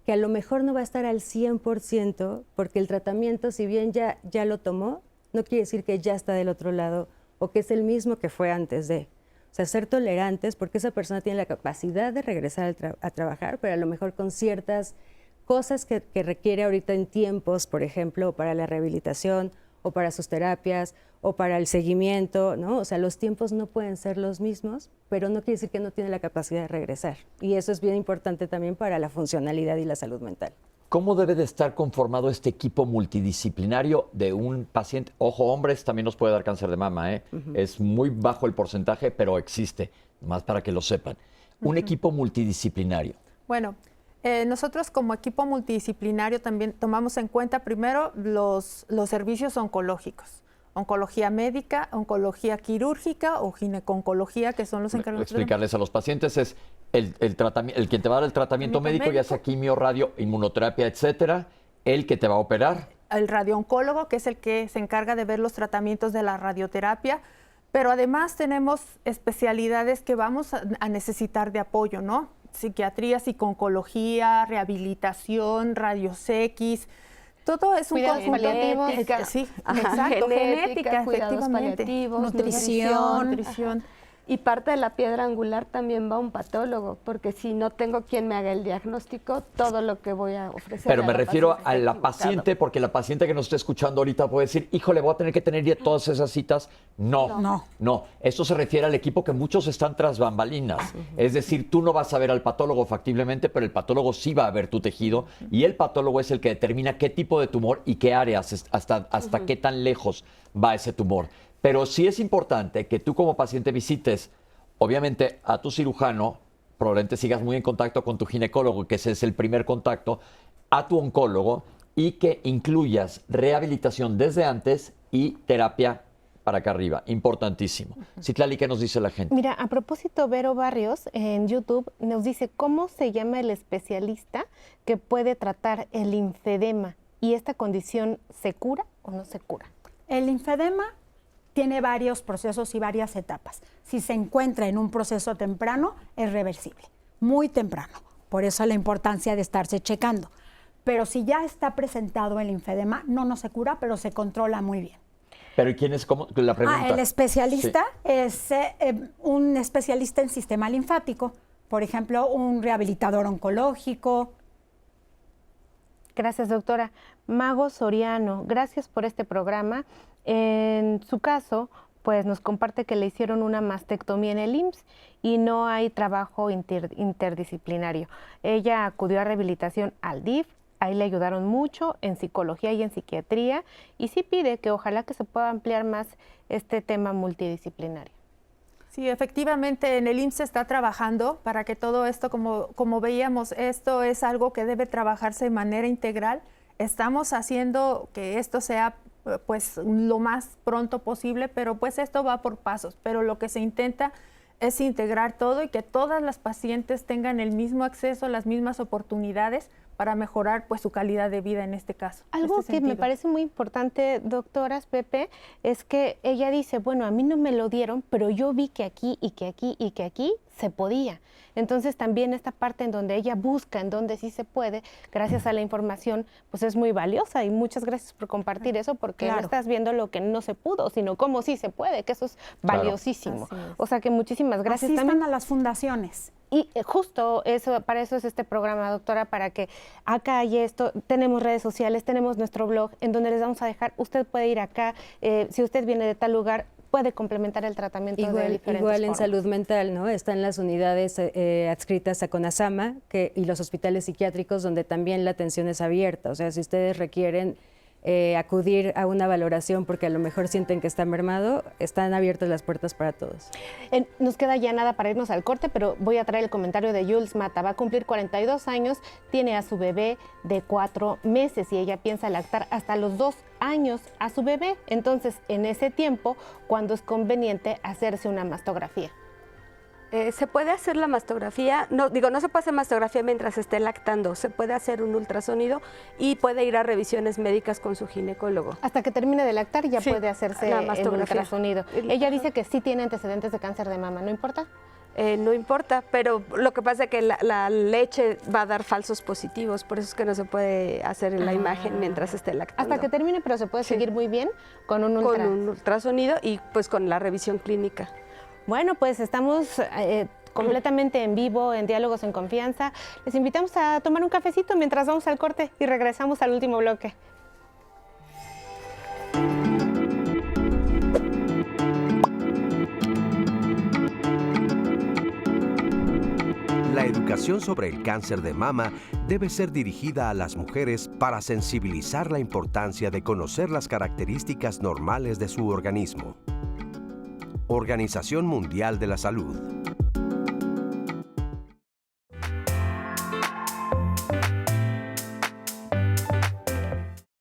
que a lo mejor no va a estar al 100% porque el tratamiento, si bien ya lo tomó, no quiere decir que ya está del otro lado o que es el mismo que fue antes de. O sea, ser tolerantes porque esa persona tiene la capacidad de regresar a trabajar, pero a lo mejor con ciertas cosas que requiere ahorita en tiempos, por ejemplo, para la rehabilitación o para sus terapias o para el seguimiento, ¿no? O sea, los tiempos no pueden ser los mismos, pero no quiere decir que no tiene la capacidad de regresar. Y eso es bien importante también para la funcionalidad y la salud mental. ¿Cómo debe de estar conformado este equipo multidisciplinario de un paciente? Ojo, hombres también nos puede dar cáncer de mama, ¿eh? Es muy bajo el porcentaje, pero existe, más para que lo sepan. Un equipo multidisciplinario. Bueno, nosotros como equipo multidisciplinario también tomamos en cuenta primero los servicios oncológicos. Oncología médica, oncología quirúrgica o gineconcología, que son los encargados. Explicarles a los pacientes es el quien te va a dar el tratamiento médico, ya sea quimio, radio, inmunoterapia, etcétera, el que te va a operar. El radiooncólogo, que es el que se encarga de ver los tratamientos de la radioterapia, pero además tenemos especialidades que vamos a necesitar de apoyo, ¿no? Psiquiatría, psiconcología, rehabilitación, rayos X. Todo es un cuidados conjunto. paliativos. Sí, exacto. Genética, cuidados efectivamente. paliativos, nutrición. Y parte de la piedra angular también va a un patólogo, porque si no tengo quien me haga el diagnóstico, todo lo que voy a ofrecer. Pero me refiero a la paciente, porque la paciente que nos está escuchando ahorita puede decir, híjole, voy a tener que tener ya todas esas citas. No. Esto se refiere al equipo que muchos están tras bambalinas. Es decir, tú no vas a ver al patólogo factiblemente, pero el patólogo sí va a ver tu tejido y el patólogo es el que determina qué tipo de tumor y qué áreas, hasta qué tan lejos va ese tumor. Pero sí es importante que tú como paciente visites, obviamente, a tu cirujano, probablemente sigas muy en contacto con tu ginecólogo, que ese es el primer contacto, a tu oncólogo y que incluyas rehabilitación desde antes y terapia para acá arriba. Importantísimo. Citlali, ¿qué nos dice la gente? Mira, a propósito, Vero Barrios en YouTube nos dice cómo se llama el especialista que puede tratar el linfedema y esta condición, ¿se cura o no se cura? El linfedema tiene varios procesos y varias etapas. Si se encuentra en un proceso temprano, es reversible, muy temprano. Por eso la importancia de estarse checando. Pero si ya está presentado el linfedema, no se cura, pero se controla muy bien. Pero ¿quién es? ¿Cómo? La pregunta. El especialista es un especialista en sistema linfático, por ejemplo, un rehabilitador oncológico. Gracias, doctora. Mago Soriano, gracias por este programa. En su caso, pues nos comparte que le hicieron una mastectomía en el IMSS y no hay trabajo interdisciplinario. Ella acudió a rehabilitación al DIF, ahí le ayudaron mucho en psicología y en psiquiatría, y sí pide que ojalá que se pueda ampliar más este tema multidisciplinario. Sí, efectivamente en el IMSS se está trabajando para que todo esto, como veíamos, esto es algo que debe trabajarse de manera integral. Estamos haciendo que esto sea pues lo más pronto posible, pero pues esto va por pasos, pero lo que se intenta es integrar todo y que todas las pacientes tengan el mismo acceso, las mismas oportunidades para mejorar pues su calidad de vida en este caso. Algo que me parece muy importante, doctoras, Pepe, es que ella dice, bueno, a mí no me lo dieron, pero yo vi que aquí y que aquí y que aquí se podía. Entonces también esta parte en donde ella busca, en donde sí se puede, gracias a la información, pues es muy valiosa y muchas gracias por compartir eso, porque no estás viendo lo que no se pudo, sino cómo sí se puede, que eso es valiosísimo. O sea que muchísimas gracias. Asistan también a las fundaciones. Y justo eso, para eso es este programa, doctora, para que acá hay esto, tenemos redes sociales, tenemos nuestro blog, en donde les vamos a dejar, usted puede ir acá, si usted viene de tal lugar, puede complementar el tratamiento de diferentes igual en formas. salud mental, ¿no? Están las unidades adscritas a CONASAMA y los hospitales psiquiátricos donde también la atención es abierta. O sea, si ustedes requieren acudir a una valoración porque a lo mejor sienten que está mermado, están abiertas las puertas para todos. Nos queda ya nada para irnos al corte, pero voy a traer el comentario de Jules Mata. Va a cumplir 42 años, tiene a su bebé de 4 meses y ella piensa lactar hasta los 2 años a su bebé. Entonces, en ese tiempo, ¿cuándo es conveniente hacerse una mastografía? Se puede hacer la mastografía, no se puede hacer mastografía mientras esté lactando, se puede hacer un ultrasonido y puede ir a revisiones médicas con su ginecólogo. Hasta que termine de lactar ya puede hacerse el ultrasonido. Ella dice que sí tiene antecedentes de cáncer de mama, ¿no importa? No importa, pero lo que pasa es que la leche va a dar falsos positivos, por eso es que no se puede hacer la imagen mientras esté lactando. Hasta que termine, pero se puede seguir muy bien con un ultrasonido y pues con la revisión clínica. Bueno, pues estamos completamente en vivo, en Diálogos en Confianza. Les invitamos a tomar un cafecito mientras vamos al corte y regresamos al último bloque. La educación sobre el cáncer de mama debe ser dirigida a las mujeres para sensibilizar la importancia de conocer las características normales de su organismo. Organización Mundial de la Salud.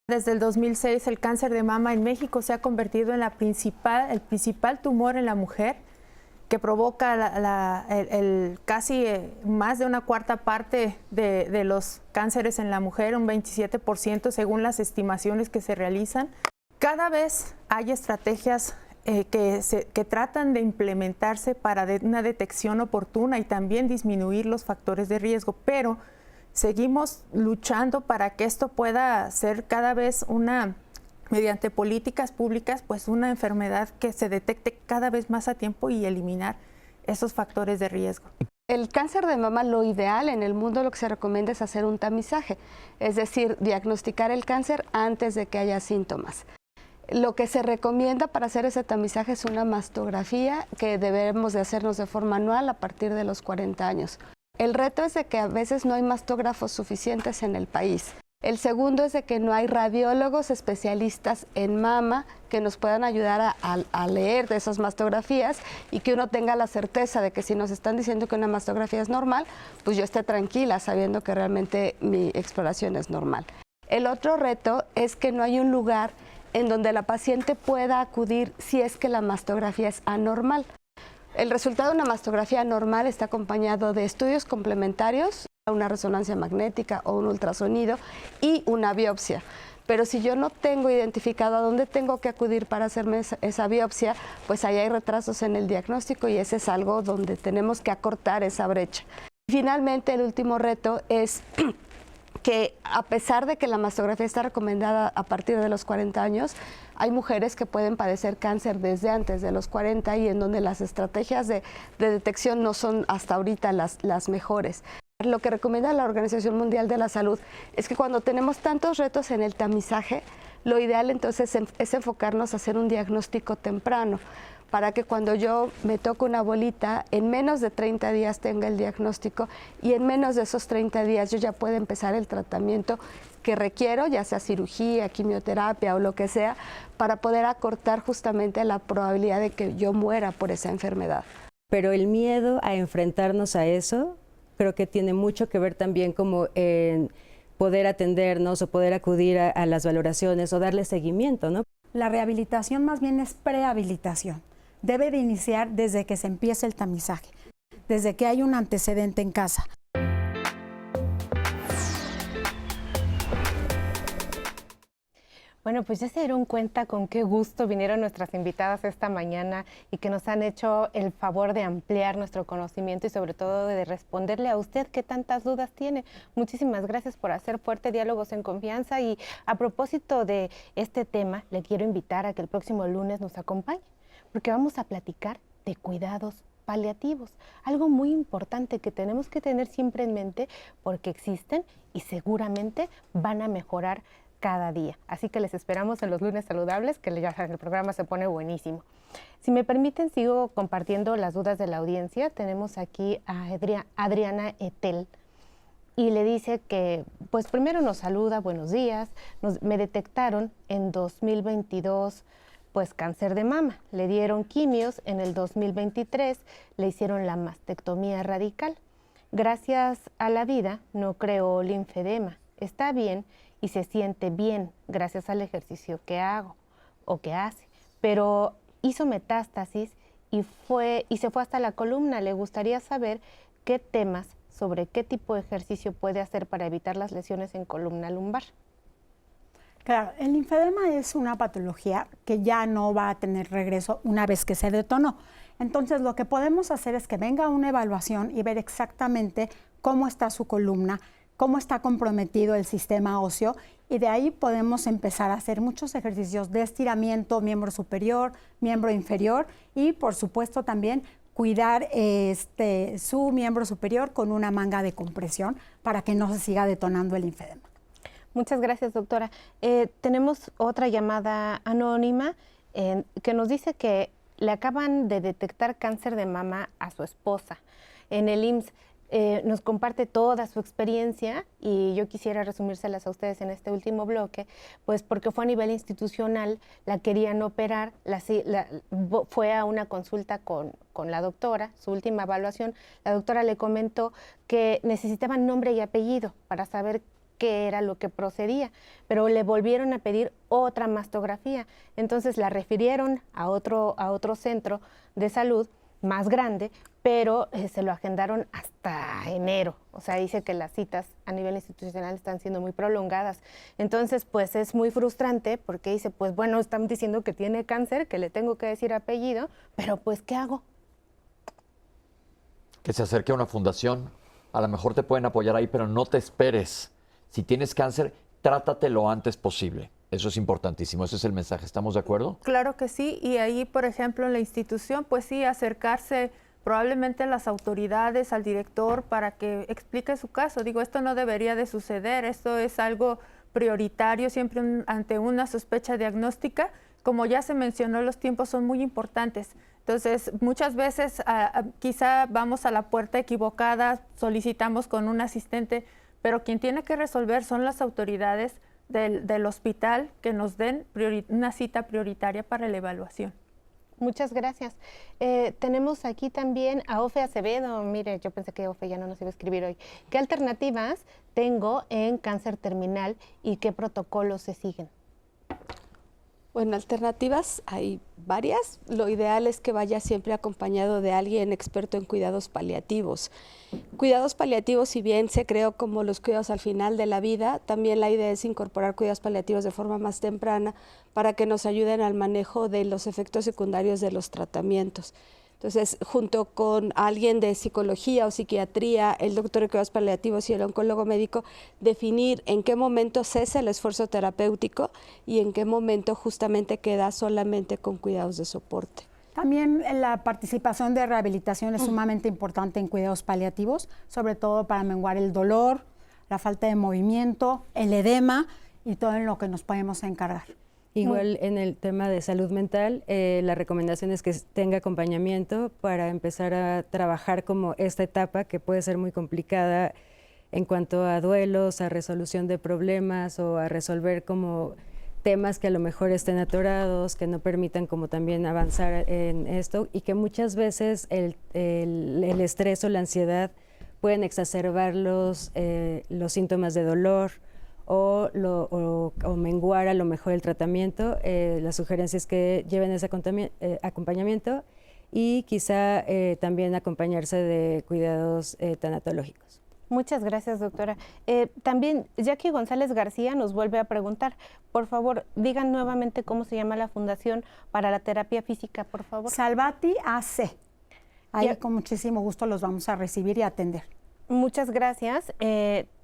Desde el 2006, el cáncer de mama en México se ha convertido en el principal tumor en la mujer, que provoca casi más de una cuarta parte de los cánceres en la mujer, un 27% según las estimaciones que se realizan. Cada vez hay estrategias que tratan de implementarse para una detección oportuna y también disminuir los factores de riesgo, pero seguimos luchando para que esto pueda ser cada vez mediante políticas públicas, pues una enfermedad que se detecte cada vez más a tiempo y eliminar esos factores de riesgo. El cáncer de mama, lo ideal en el mundo, lo que se recomienda es hacer un tamizaje, es decir, diagnosticar el cáncer antes de que haya síntomas. Lo que se recomienda para hacer ese tamizaje es una mastografía que debemos de hacernos de forma anual a partir de los 40 años. El reto es de que a veces no hay mastógrafos suficientes en el país. El segundo es de que no hay radiólogos especialistas en mama que nos puedan ayudar a leer de esas mastografías y que uno tenga la certeza de que si nos están diciendo que una mastografía es normal, pues yo esté tranquila sabiendo que realmente mi exploración es normal. El otro reto es que no hay un lugar en donde la paciente pueda acudir si es que la mastografía es anormal. El resultado de una mastografía normal está acompañado de estudios complementarios, una resonancia magnética o un ultrasonido y una biopsia. Pero si yo no tengo identificado a dónde tengo que acudir para hacerme esa biopsia, pues ahí hay retrasos en el diagnóstico y ese es algo donde tenemos que acortar esa brecha. Finalmente, el último reto es que a pesar de que la mastografía está recomendada a partir de los 40 años, hay mujeres que pueden padecer cáncer desde antes de los 40 y en donde las estrategias de detección no son hasta ahorita las mejores. Lo que recomienda la Organización Mundial de la Salud es que cuando tenemos tantos retos en el tamizaje, lo ideal entonces es enfocarnos a hacer un diagnóstico temprano, para que cuando yo me toque una bolita, en menos de 30 días tenga el diagnóstico y en menos de esos 30 días yo ya pueda empezar el tratamiento que requiero, ya sea cirugía, quimioterapia o lo que sea, para poder acortar justamente la probabilidad de que yo muera por esa enfermedad. Pero el miedo a enfrentarnos a eso creo que tiene mucho que ver también como en poder atendernos o poder acudir a las valoraciones o darle seguimiento, ¿no? La rehabilitación más bien es prehabilitación. Debe de iniciar desde que se empiece el tamizaje, desde que hay un antecedente en casa. Bueno, pues ya se dieron cuenta con qué gusto vinieron nuestras invitadas esta mañana y que nos han hecho el favor de ampliar nuestro conocimiento y sobre todo de responderle a usted que tantas dudas tiene. Muchísimas gracias por hacer Fuerte Diálogos en Confianza, y a propósito de este tema, le quiero invitar a que el próximo lunes nos acompañe, porque vamos a platicar de cuidados paliativos, algo muy importante que tenemos que tener siempre en mente porque existen y seguramente van a mejorar cada día. Así que les esperamos en los lunes saludables, que ya saben, el programa se pone buenísimo. Si me permiten, sigo compartiendo las dudas de la audiencia. Tenemos aquí a Adriana Etel y le dice que, pues primero nos saluda, buenos días, me detectaron en 2022 pues cáncer de mama, le dieron quimios, en el 2023 le hicieron la mastectomía radical. Gracias a la vida no creó linfedema, está bien y se siente bien gracias al ejercicio que hago o que hace, pero hizo metástasis y se fue hasta la columna. Le gustaría saber qué temas sobre qué tipo de ejercicio puede hacer para evitar las lesiones en columna lumbar. Claro, el linfedema es una patología que ya no va a tener regreso una vez que se detonó. Entonces, lo que podemos hacer es que venga una evaluación y ver exactamente cómo está su columna, cómo está comprometido el sistema óseo, y de ahí podemos empezar a hacer muchos ejercicios de estiramiento, miembro superior, miembro inferior, y por supuesto también cuidar su miembro superior con una manga de compresión para que no se siga detonando el linfedema. Muchas gracias, doctora. Tenemos otra llamada anónima que nos dice que le acaban de detectar cáncer de mama a su esposa en el IMSS. Nos comparte toda su experiencia y yo quisiera resumírselas a ustedes en este último bloque, pues porque fue a nivel institucional, la querían operar, fue a una consulta con la doctora, su última evaluación, la doctora le comentó que necesitaban nombre y apellido para saber qué era lo que procedía, pero le volvieron a pedir otra mastografía, entonces la refirieron a otro centro de salud más grande, pero se lo agendaron hasta enero. O sea, dice que las citas a nivel institucional están siendo muy prolongadas. Entonces, pues es muy frustrante porque dice, pues bueno, están diciendo que tiene cáncer, que le tengo que decir apellido, pero pues, ¿qué hago? Que se acerque a una fundación. A lo mejor te pueden apoyar ahí, pero no te esperes. Si tienes cáncer, trátate lo antes posible. Eso es importantísimo. Ese es el mensaje. ¿Estamos de acuerdo? Claro que sí. Y ahí, por ejemplo, en la institución, pues sí, acercarse probablemente a las autoridades, al director, para que explique su caso. Digo, esto no debería de suceder. Esto es algo prioritario siempre ante una sospecha diagnóstica. Como ya se mencionó, los tiempos son muy importantes. Entonces, muchas veces quizá vamos a la puerta equivocada, solicitamos con un asistente, pero quien tiene que resolver son las autoridades del hospital que nos den una cita prioritaria para la evaluación. Muchas gracias. Tenemos aquí también a Ofe Acevedo. Mire, yo pensé que Ofe ya no nos iba a escribir hoy. ¿Qué alternativas tengo en cáncer terminal y qué protocolos se siguen? Bueno, alternativas hay varias. Lo ideal es que vaya siempre acompañado de alguien experto en cuidados paliativos. Cuidados paliativos, si bien se creó como los cuidados al final de la vida, también la idea es incorporar cuidados paliativos de forma más temprana para que nos ayuden al manejo de los efectos secundarios de los tratamientos. Entonces, junto con alguien de psicología o psiquiatría, el doctor de cuidados paliativos y el oncólogo médico, definir en qué momento cesa el esfuerzo terapéutico y en qué momento justamente queda solamente con cuidados de soporte. También la participación de rehabilitación es sumamente importante en cuidados paliativos, sobre todo para menguar el dolor, la falta de movimiento, el edema y todo en lo que nos podemos encargar. Igual en el tema de salud mental, la recomendación es que tenga acompañamiento para empezar a trabajar como esta etapa que puede ser muy complicada en cuanto a duelos, a resolución de problemas o a resolver como temas que a lo mejor estén atorados, que no permitan como también avanzar en esto y que muchas veces el estrés o la ansiedad pueden exacerbar los síntomas de dolor o menguar a lo mejor el tratamiento. La sugerencia es que lleven ese acompañamiento y quizá también acompañarse de cuidados tanatológicos. Muchas gracias, doctora. También Jackie González García nos vuelve a preguntar, por favor, digan nuevamente cómo se llama la Fundación para la Terapia Física, por favor. Salvati AC. Ahí con muchísimo gusto los vamos a recibir y atender. Muchas gracias.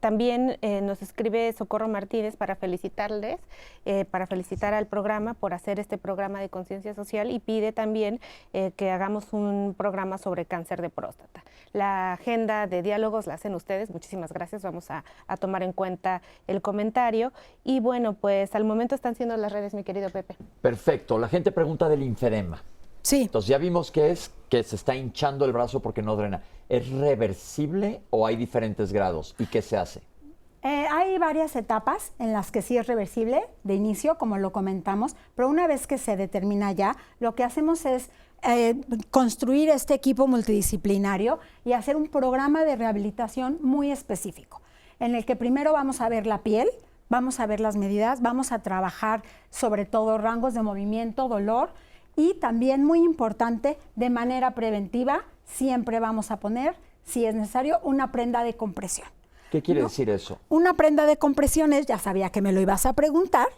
También nos escribe Socorro Martínez para felicitarles, para felicitar al programa por hacer este programa de conciencia social y pide también que hagamos un programa sobre cáncer de próstata. La agenda de diálogos la hacen ustedes. Muchísimas gracias. Vamos a tomar en cuenta el comentario. Y bueno, pues al momento están siendo las redes, mi querido Pepe. Perfecto. La gente pregunta del linfedema. Sí. Entonces ya vimos que es que se está hinchando el brazo porque no drena. ¿Es reversible o hay diferentes grados? ¿Y qué se hace? Hay varias etapas en las que sí es reversible de inicio, como lo comentamos, pero una vez que se determina ya, lo que hacemos es construir este equipo multidisciplinario y hacer un programa de rehabilitación muy específico, en el que primero vamos a ver la piel, vamos a ver las medidas, vamos a trabajar sobre todo rangos de movimiento, dolor, y también muy importante, de manera preventiva, siempre vamos a poner, si es necesario, una prenda de compresión. ¿Qué quiere decir eso? Una prenda de compresión es, ya sabía que me lo ibas a preguntar,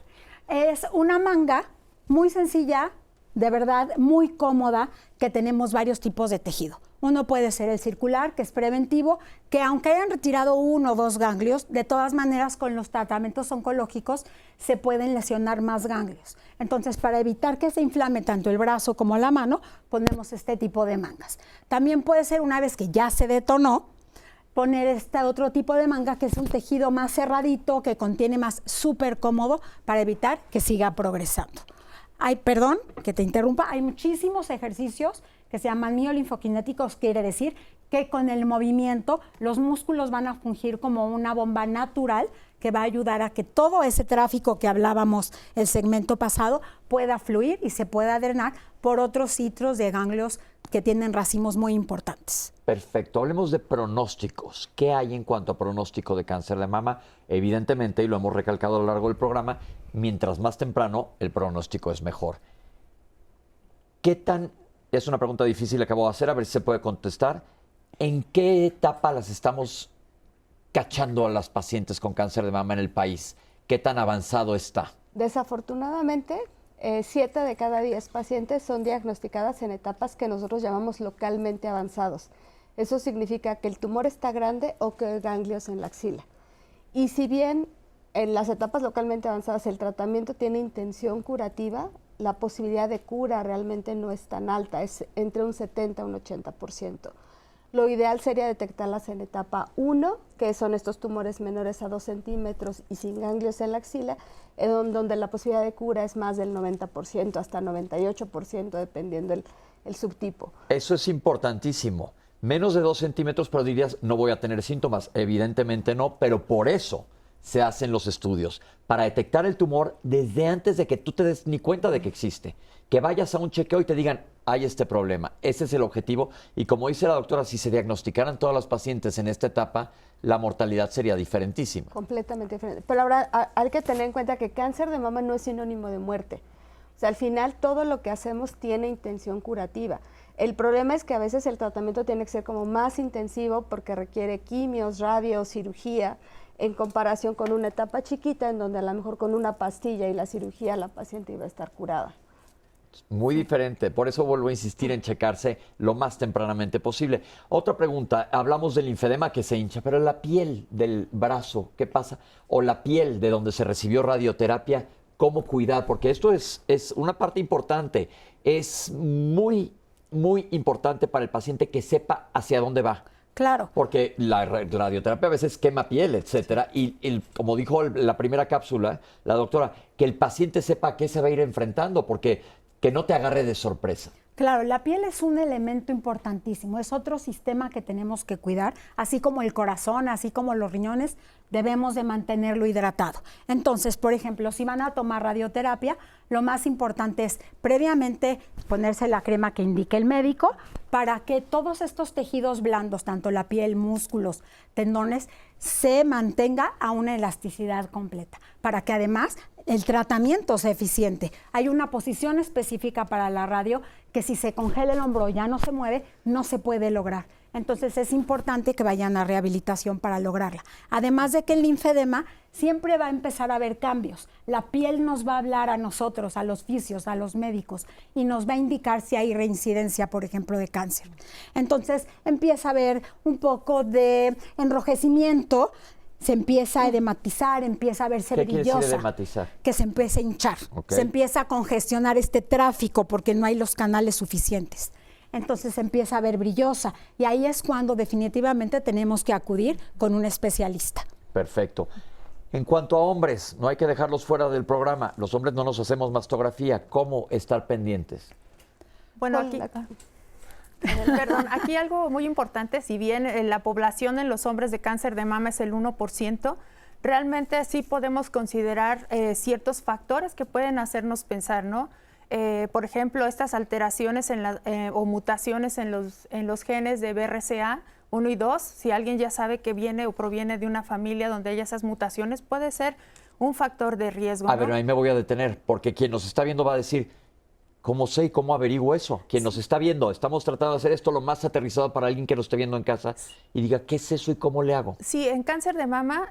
es una manga muy sencilla, de verdad muy cómoda, que tenemos varios tipos de tejido. Uno puede ser el circular, que es preventivo, que aunque hayan retirado 1 o 2 ganglios, de todas maneras con los tratamientos oncológicos se pueden lesionar más ganglios. Entonces, para evitar que se inflame tanto el brazo como la mano, ponemos este tipo de mangas. También puede ser, una vez que ya se detonó, poner este otro tipo de manga, que es un tejido más cerradito, que contiene más, súper cómodo, para evitar que siga progresando. Perdón que te interrumpa, hay muchísimos ejercicios que se llaman miolinfokinéticos, quiere decir que con el movimiento los músculos van a fungir como una bomba natural que va a ayudar a que todo ese tráfico que hablábamos el segmento pasado pueda fluir y se pueda drenar por otros sitios de ganglios que tienen racimos muy importantes. Perfecto. Hablemos de pronósticos. ¿Qué hay en cuanto a pronóstico de cáncer de mama? Evidentemente, y lo hemos recalcado a lo largo del programa, mientras más temprano, el pronóstico es mejor. ¿Qué tan... Es una pregunta difícil, acabo de hacer, a ver si se puede contestar. ¿En qué etapa las estamos cachando a las pacientes con cáncer de mama en el país? ¿Qué tan avanzado está? Desafortunadamente, 7 de cada 10 pacientes son diagnosticadas en etapas que nosotros llamamos localmente avanzados. Eso significa que el tumor está grande o que hay ganglios en la axila. Y si bien en las etapas localmente avanzadas el tratamiento tiene intención curativa, la posibilidad de cura realmente no es tan alta, es entre un 70 y un 80%. Lo ideal sería detectarlas en etapa 1, que son estos tumores menores a 2 centímetros y sin ganglios en la axila, donde la posibilidad de cura es más del 90%, hasta 98%, dependiendo el subtipo. Eso es importantísimo. Menos de 2 centímetros, pero dirías, no voy a tener síntomas. Evidentemente no, pero por eso se hacen los estudios, para detectar el tumor desde antes de que tú te des ni cuenta de que existe. Que vayas a un chequeo y te digan, hay este problema. Ese es el objetivo. Y como dice la doctora, si se diagnosticaran todas las pacientes en esta etapa, la mortalidad sería diferentísima. Completamente diferente. Pero ahora hay que tener en cuenta que cáncer de mama no es sinónimo de muerte. O sea, al final todo lo que hacemos tiene intención curativa. El problema es que a veces el tratamiento tiene que ser como más intensivo porque requiere quimios, radio, cirugía, en comparación con una etapa chiquita en donde a lo mejor con una pastilla y la cirugía la paciente iba a estar curada. Muy diferente, por eso vuelvo a insistir en checarse lo más tempranamente posible. Otra pregunta, hablamos del linfedema que se hincha, pero la piel del brazo, ¿qué pasa? O la piel de donde se recibió radioterapia, ¿cómo cuidar? Porque esto es una parte importante, es muy importante para el paciente que sepa hacia dónde va. Claro. Porque la radioterapia a veces quema piel, etcétera. Y como dijo la primera cápsula, la doctora, que el paciente sepa a qué se va a ir enfrentando, porque que no te agarre de sorpresa. Claro, la piel es un elemento importantísimo, es otro sistema que tenemos que cuidar, así como el corazón, así como los riñones, debemos de mantenerlo hidratado. Entonces, por ejemplo, si van a tomar radioterapia, lo más importante es previamente ponerse la crema que indique el médico para que todos estos tejidos blandos, tanto la piel, músculos, tendones, se mantenga a una elasticidad completa, para que además el tratamiento sea eficiente. Hay una posición específica para la radio que si se congela el hombro o ya no se mueve, no se puede lograr. Entonces es importante que vayan a rehabilitación para lograrla. Además de que el linfedema siempre va a empezar a haber cambios. La piel nos va a hablar a nosotros, a los fisios, a los médicos, y nos va a indicar si hay reincidencia, por ejemplo, de cáncer. Entonces empieza a haber un poco de enrojecimiento, se empieza a edematizar, empieza a verse brillosa. ¿Qué quiere decir edematizar? Que se empieza a hinchar, Okay. Se empieza a congestionar este tráfico porque no hay los canales suficientes. Entonces se empieza a ver brillosa y ahí es cuando definitivamente tenemos que acudir con un especialista. Perfecto. En cuanto a hombres, no hay que dejarlos fuera del programa. Los hombres no nos hacemos mastografía. ¿Cómo estar pendientes? Bueno, aquí algo muy importante, si bien la población en los hombres de cáncer de mama es el 1%, realmente sí podemos considerar ciertos factores que pueden hacernos pensar, ¿no? Por ejemplo, estas alteraciones o mutaciones en los genes de BRCA 1 y 2, si alguien ya sabe que viene o proviene de una familia donde hay esas mutaciones, puede ser un factor de riesgo. A ver, ahí me voy a detener, porque quien nos está viendo va a decir, ¿cómo sé y cómo averiguo eso? Quien nos está viendo, estamos tratando de hacer esto lo más aterrizado para alguien que lo esté viendo en casa y diga, ¿qué es eso y cómo le hago? Sí, en cáncer de mama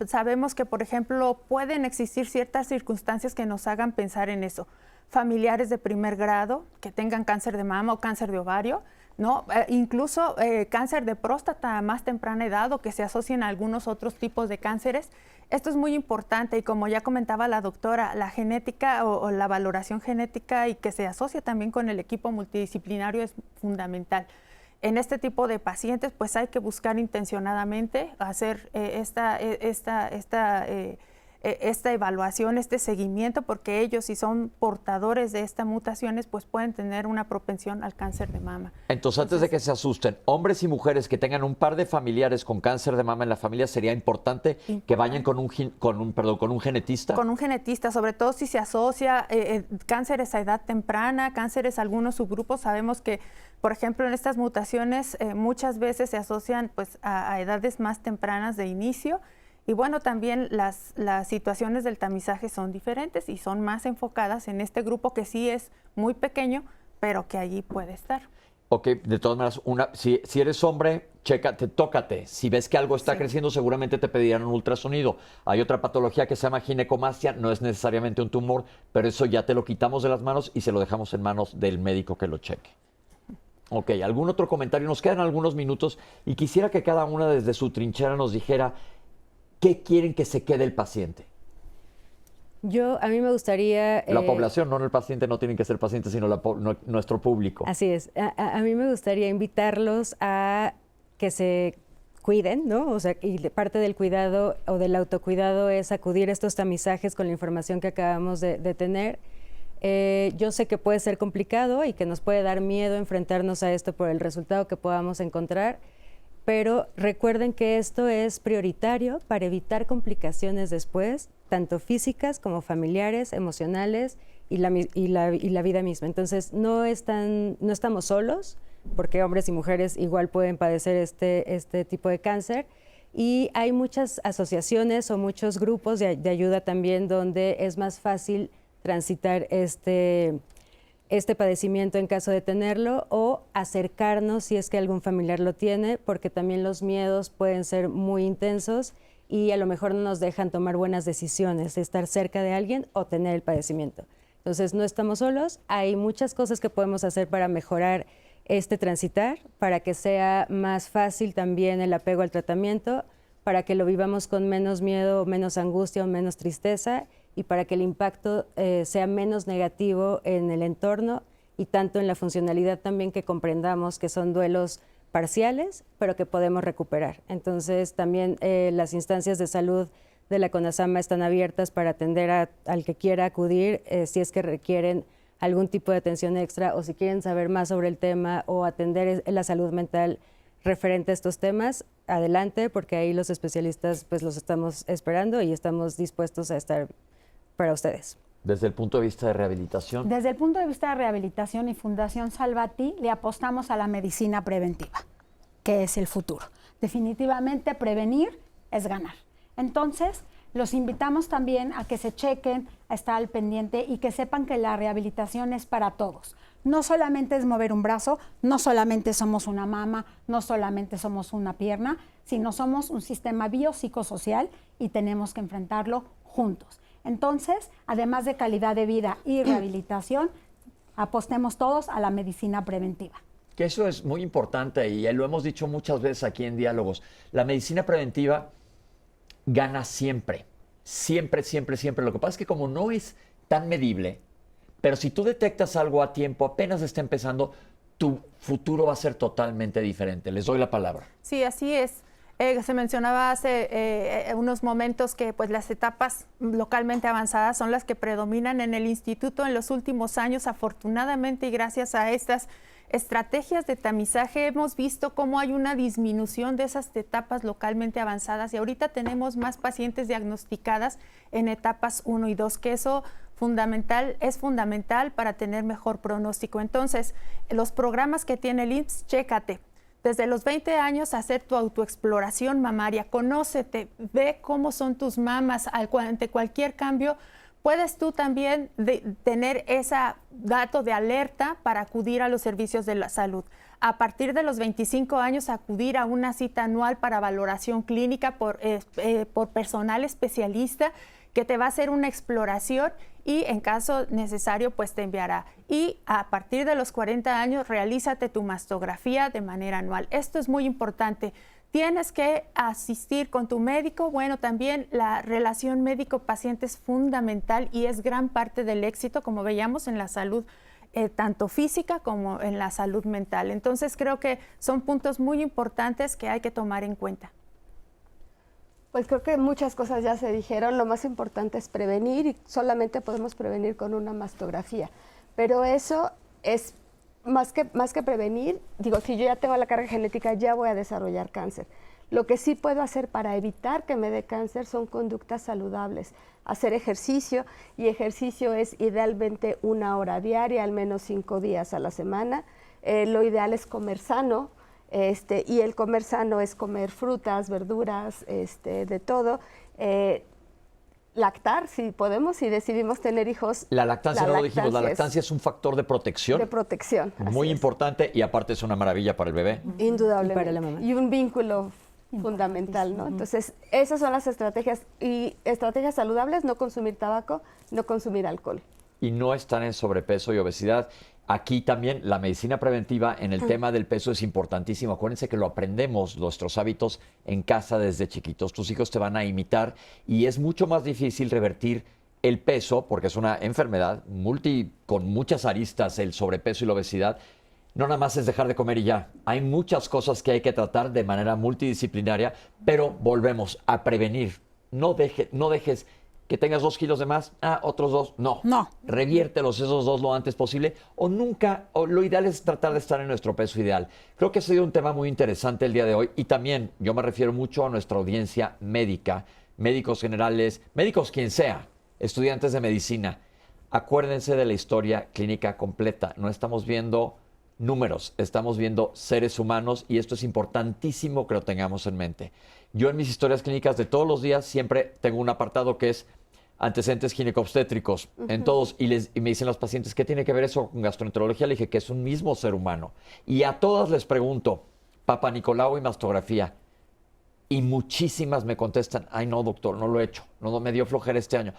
sabemos que, por ejemplo, pueden existir ciertas circunstancias que nos hagan pensar en eso. Familiares de primer grado que tengan cáncer de mama o cáncer de ovario, ¿no? Incluso cáncer de próstata a más temprana edad o que se asocien a algunos otros tipos de cánceres. Esto es muy importante y como ya comentaba la doctora, la genética o la valoración genética y que se asocia también con el equipo multidisciplinario es fundamental. En este tipo de pacientes pues hay que buscar intencionadamente hacer esta evaluación, este seguimiento, porque ellos si son portadores de estas mutaciones pues pueden tener una propensión al cáncer de mama. Entonces, antes de que se asusten, hombres y mujeres que tengan un par de familiares con cáncer de mama en la familia, sería importante que vayan con un genetista. Con un genetista, sobre todo si se asocia cánceres a edad temprana, cánceres a algunos subgrupos. Sabemos que, por ejemplo, en estas mutaciones muchas veces se asocian pues a edades más tempranas de inicio. Y bueno, también las situaciones del tamizaje son diferentes y son más enfocadas en este grupo que sí es muy pequeño, pero que allí puede estar. Ok, de todas maneras, si eres hombre, chécate, tócate. Si ves que algo está creciendo, seguramente te pedirán un ultrasonido. Hay otra patología que se llama ginecomastia, no es necesariamente un tumor, pero eso ya te lo quitamos de las manos y se lo dejamos en manos del médico que lo cheque. Ok, ¿algún otro comentario? Nos quedan algunos minutos y quisiera que cada una desde su trinchera nos dijera ¿qué quieren que se quede el paciente? A mí me gustaría... La población, no el paciente, no tienen que ser pacientes, sino nuestro público. Así es. A mí me gustaría invitarlos a que se cuiden, ¿no? O sea, y parte del cuidado o del autocuidado es acudir a estos tamizajes con la información que acabamos de tener. Yo sé que puede ser complicado y que nos puede dar miedo enfrentarnos a esto por el resultado que podamos encontrar, pero recuerden que esto es prioritario para evitar complicaciones después, tanto físicas como familiares, emocionales y la vida misma. Entonces, no estamos solos, porque hombres y mujeres igual pueden padecer este tipo de cáncer, y hay muchas asociaciones o muchos grupos de ayuda también donde es más fácil transitar este padecimiento en caso de tenerlo o acercarnos si es que algún familiar lo tiene, porque también los miedos pueden ser muy intensos y a lo mejor no nos dejan tomar buenas decisiones de estar cerca de alguien o tener el padecimiento. Entonces, no estamos solos, hay muchas cosas que podemos hacer para mejorar este transitar, para que sea más fácil también el apego al tratamiento, para que lo vivamos con menos miedo, menos angustia o menos tristeza, y para que el impacto sea menos negativo en el entorno y tanto en la funcionalidad también, que comprendamos que son duelos parciales, pero que podemos recuperar. Entonces, también las instancias de salud de la CONASAMA están abiertas para atender al que quiera acudir, si es que requieren algún tipo de atención extra, o si quieren saber más sobre el tema o atender la salud mental referente a estos temas, adelante, porque ahí los especialistas pues los estamos esperando y estamos dispuestos a estar para ustedes. Desde el punto de vista de rehabilitación. Desde el punto de vista de rehabilitación y Fundación Salva-Ti le apostamos a la medicina preventiva, que es el futuro. Definitivamente prevenir es ganar. Entonces, los invitamos también a que se chequen, a estar al pendiente y que sepan que la rehabilitación es para todos. No solamente es mover un brazo, no solamente somos una mama, no solamente somos una pierna, sino somos un sistema biopsicosocial y tenemos que enfrentarlo juntos. Entonces, además de calidad de vida y rehabilitación, apostemos todos a la medicina preventiva. Que eso es muy importante y lo hemos dicho muchas veces aquí en Diálogos. La medicina preventiva gana siempre, siempre, siempre, siempre. Lo que pasa es que como no es tan medible, pero si tú detectas algo a tiempo, apenas está empezando, tu futuro va a ser totalmente diferente. Les doy la palabra. Sí, así es. Se mencionaba hace unos momentos que pues las etapas localmente avanzadas son las que predominan en el instituto en los últimos años. Afortunadamente, y gracias a estas estrategias de tamizaje, hemos visto cómo hay una disminución de esas etapas localmente avanzadas y ahorita tenemos más pacientes diagnosticadas en etapas 1 y 2, que eso es fundamental para tener mejor pronóstico. Entonces, los programas que tiene el IMSS, chécate. Desde los 20 años, hacer tu autoexploración mamaria, conócete, ve cómo son tus mamas ante cualquier cambio. Puedes tú también tener ese dato de alerta para acudir a los servicios de la salud. A partir de los 25 años, acudir a una cita anual para valoración clínica por personal especialista que te va a hacer una exploración y en caso necesario pues te enviará. Y a partir de los 40 años realízate tu mastografía de manera anual. Esto es muy importante. Tienes que asistir con tu médico. Bueno, también la relación médico-paciente es fundamental y es gran parte del éxito, como veíamos en la salud tanto física como en la salud mental. Entonces creo que son puntos muy importantes que hay que tomar en cuenta. Pues creo que muchas cosas ya se dijeron. Lo más importante es prevenir y solamente podemos prevenir con una mastografía. Pero eso es más que prevenir. Digo, si yo ya tengo la carga genética, ya voy a desarrollar cáncer. Lo que sí puedo hacer para evitar que me dé cáncer son conductas saludables. Hacer ejercicio, y ejercicio es idealmente 1 hora diaria, al menos 5 días a la semana. Lo ideal es comer sano. Y el comer sano es comer frutas, verduras, de todo. Lactar, si podemos, si decidimos tener hijos. La lactancia, no lo dijimos, la lactancia es un factor de protección. De protección. Muy importante y aparte es una maravilla para el bebé. Indudablemente. Y para la mamá. Y un vínculo fundamental, ¿no? Entonces, esas son las estrategias. Y estrategias saludables: no consumir tabaco, no consumir alcohol. Y no están en sobrepeso y obesidad. Aquí también la medicina preventiva en el tema del peso es importantísimo. Acuérdense que lo aprendemos, nuestros hábitos en casa desde chiquitos. Tus hijos te van a imitar y es mucho más difícil revertir el peso, porque es una enfermedad con muchas aristas, el sobrepeso y la obesidad. No nada más es dejar de comer y ya. Hay muchas cosas que hay que tratar de manera multidisciplinaria, pero volvemos a prevenir. No dejes que tengas 2 kilos de más, otros 2, no. Reviértelos esos 2 lo antes posible, o lo ideal es tratar de estar en nuestro peso ideal. Creo que ha sido un tema muy interesante el día de hoy, y también yo me refiero mucho a nuestra audiencia médica, médicos generales, médicos quien sea, estudiantes de medicina. Acuérdense de la historia clínica completa, no estamos viendo números, estamos viendo seres humanos y esto es importantísimo que lo tengamos en mente. Yo en mis historias clínicas de todos los días siempre tengo un apartado que es antecedentes ginecobstétricos en todos y me dicen los pacientes, ¿qué tiene que ver eso con gastroenterología? Le dije que es un mismo ser humano y a todas les pregunto, Papa Nicolau y mastografía, y muchísimas me contestan, ay no doctor, no lo he hecho, no me dio flojera este año.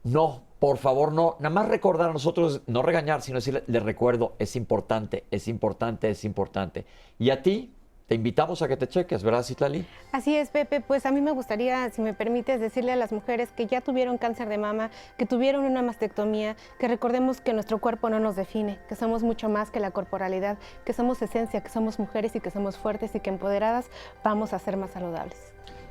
No, por favor, no, nada más recordar a nosotros, no regañar, sino decirle, les recuerdo, es importante, es importante, es importante. Y a ti, te invitamos a que te cheques, ¿verdad, Citlali? Así es, Pepe. Pues a mí me gustaría, si me permites, decirle a las mujeres que ya tuvieron cáncer de mama, que tuvieron una mastectomía, que recordemos que nuestro cuerpo no nos define, que somos mucho más que la corporalidad, que somos esencia, que somos mujeres y que somos fuertes y que empoderadas vamos a ser más saludables.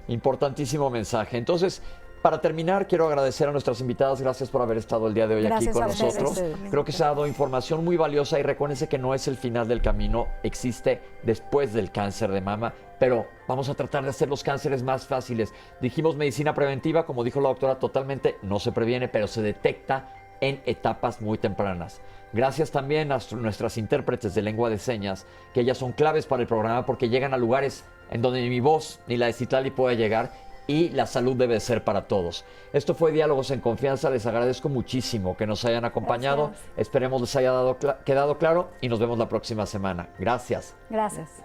Importantísimo mensaje. Entonces, para terminar, quiero agradecer a nuestras invitadas. Gracias por haber estado el día de hoy aquí con nosotros. Creo que se ha dado información muy valiosa y recuérdense que no es el final del camino, existe después del cáncer de mama, pero vamos a tratar de hacer los cánceres más fáciles. Dijimos medicina preventiva, como dijo la doctora, totalmente no se previene, pero se detecta en etapas muy tempranas. Gracias también a nuestras intérpretes de lengua de señas, que ellas son claves para el programa porque llegan a lugares en donde ni mi voz ni la de Citlali puede llegar. Y la salud debe ser para todos. Esto fue Diálogos en Confianza. Les agradezco muchísimo que nos hayan acompañado. Gracias. Esperemos les haya quedado claro y nos vemos la próxima semana. Gracias. Gracias.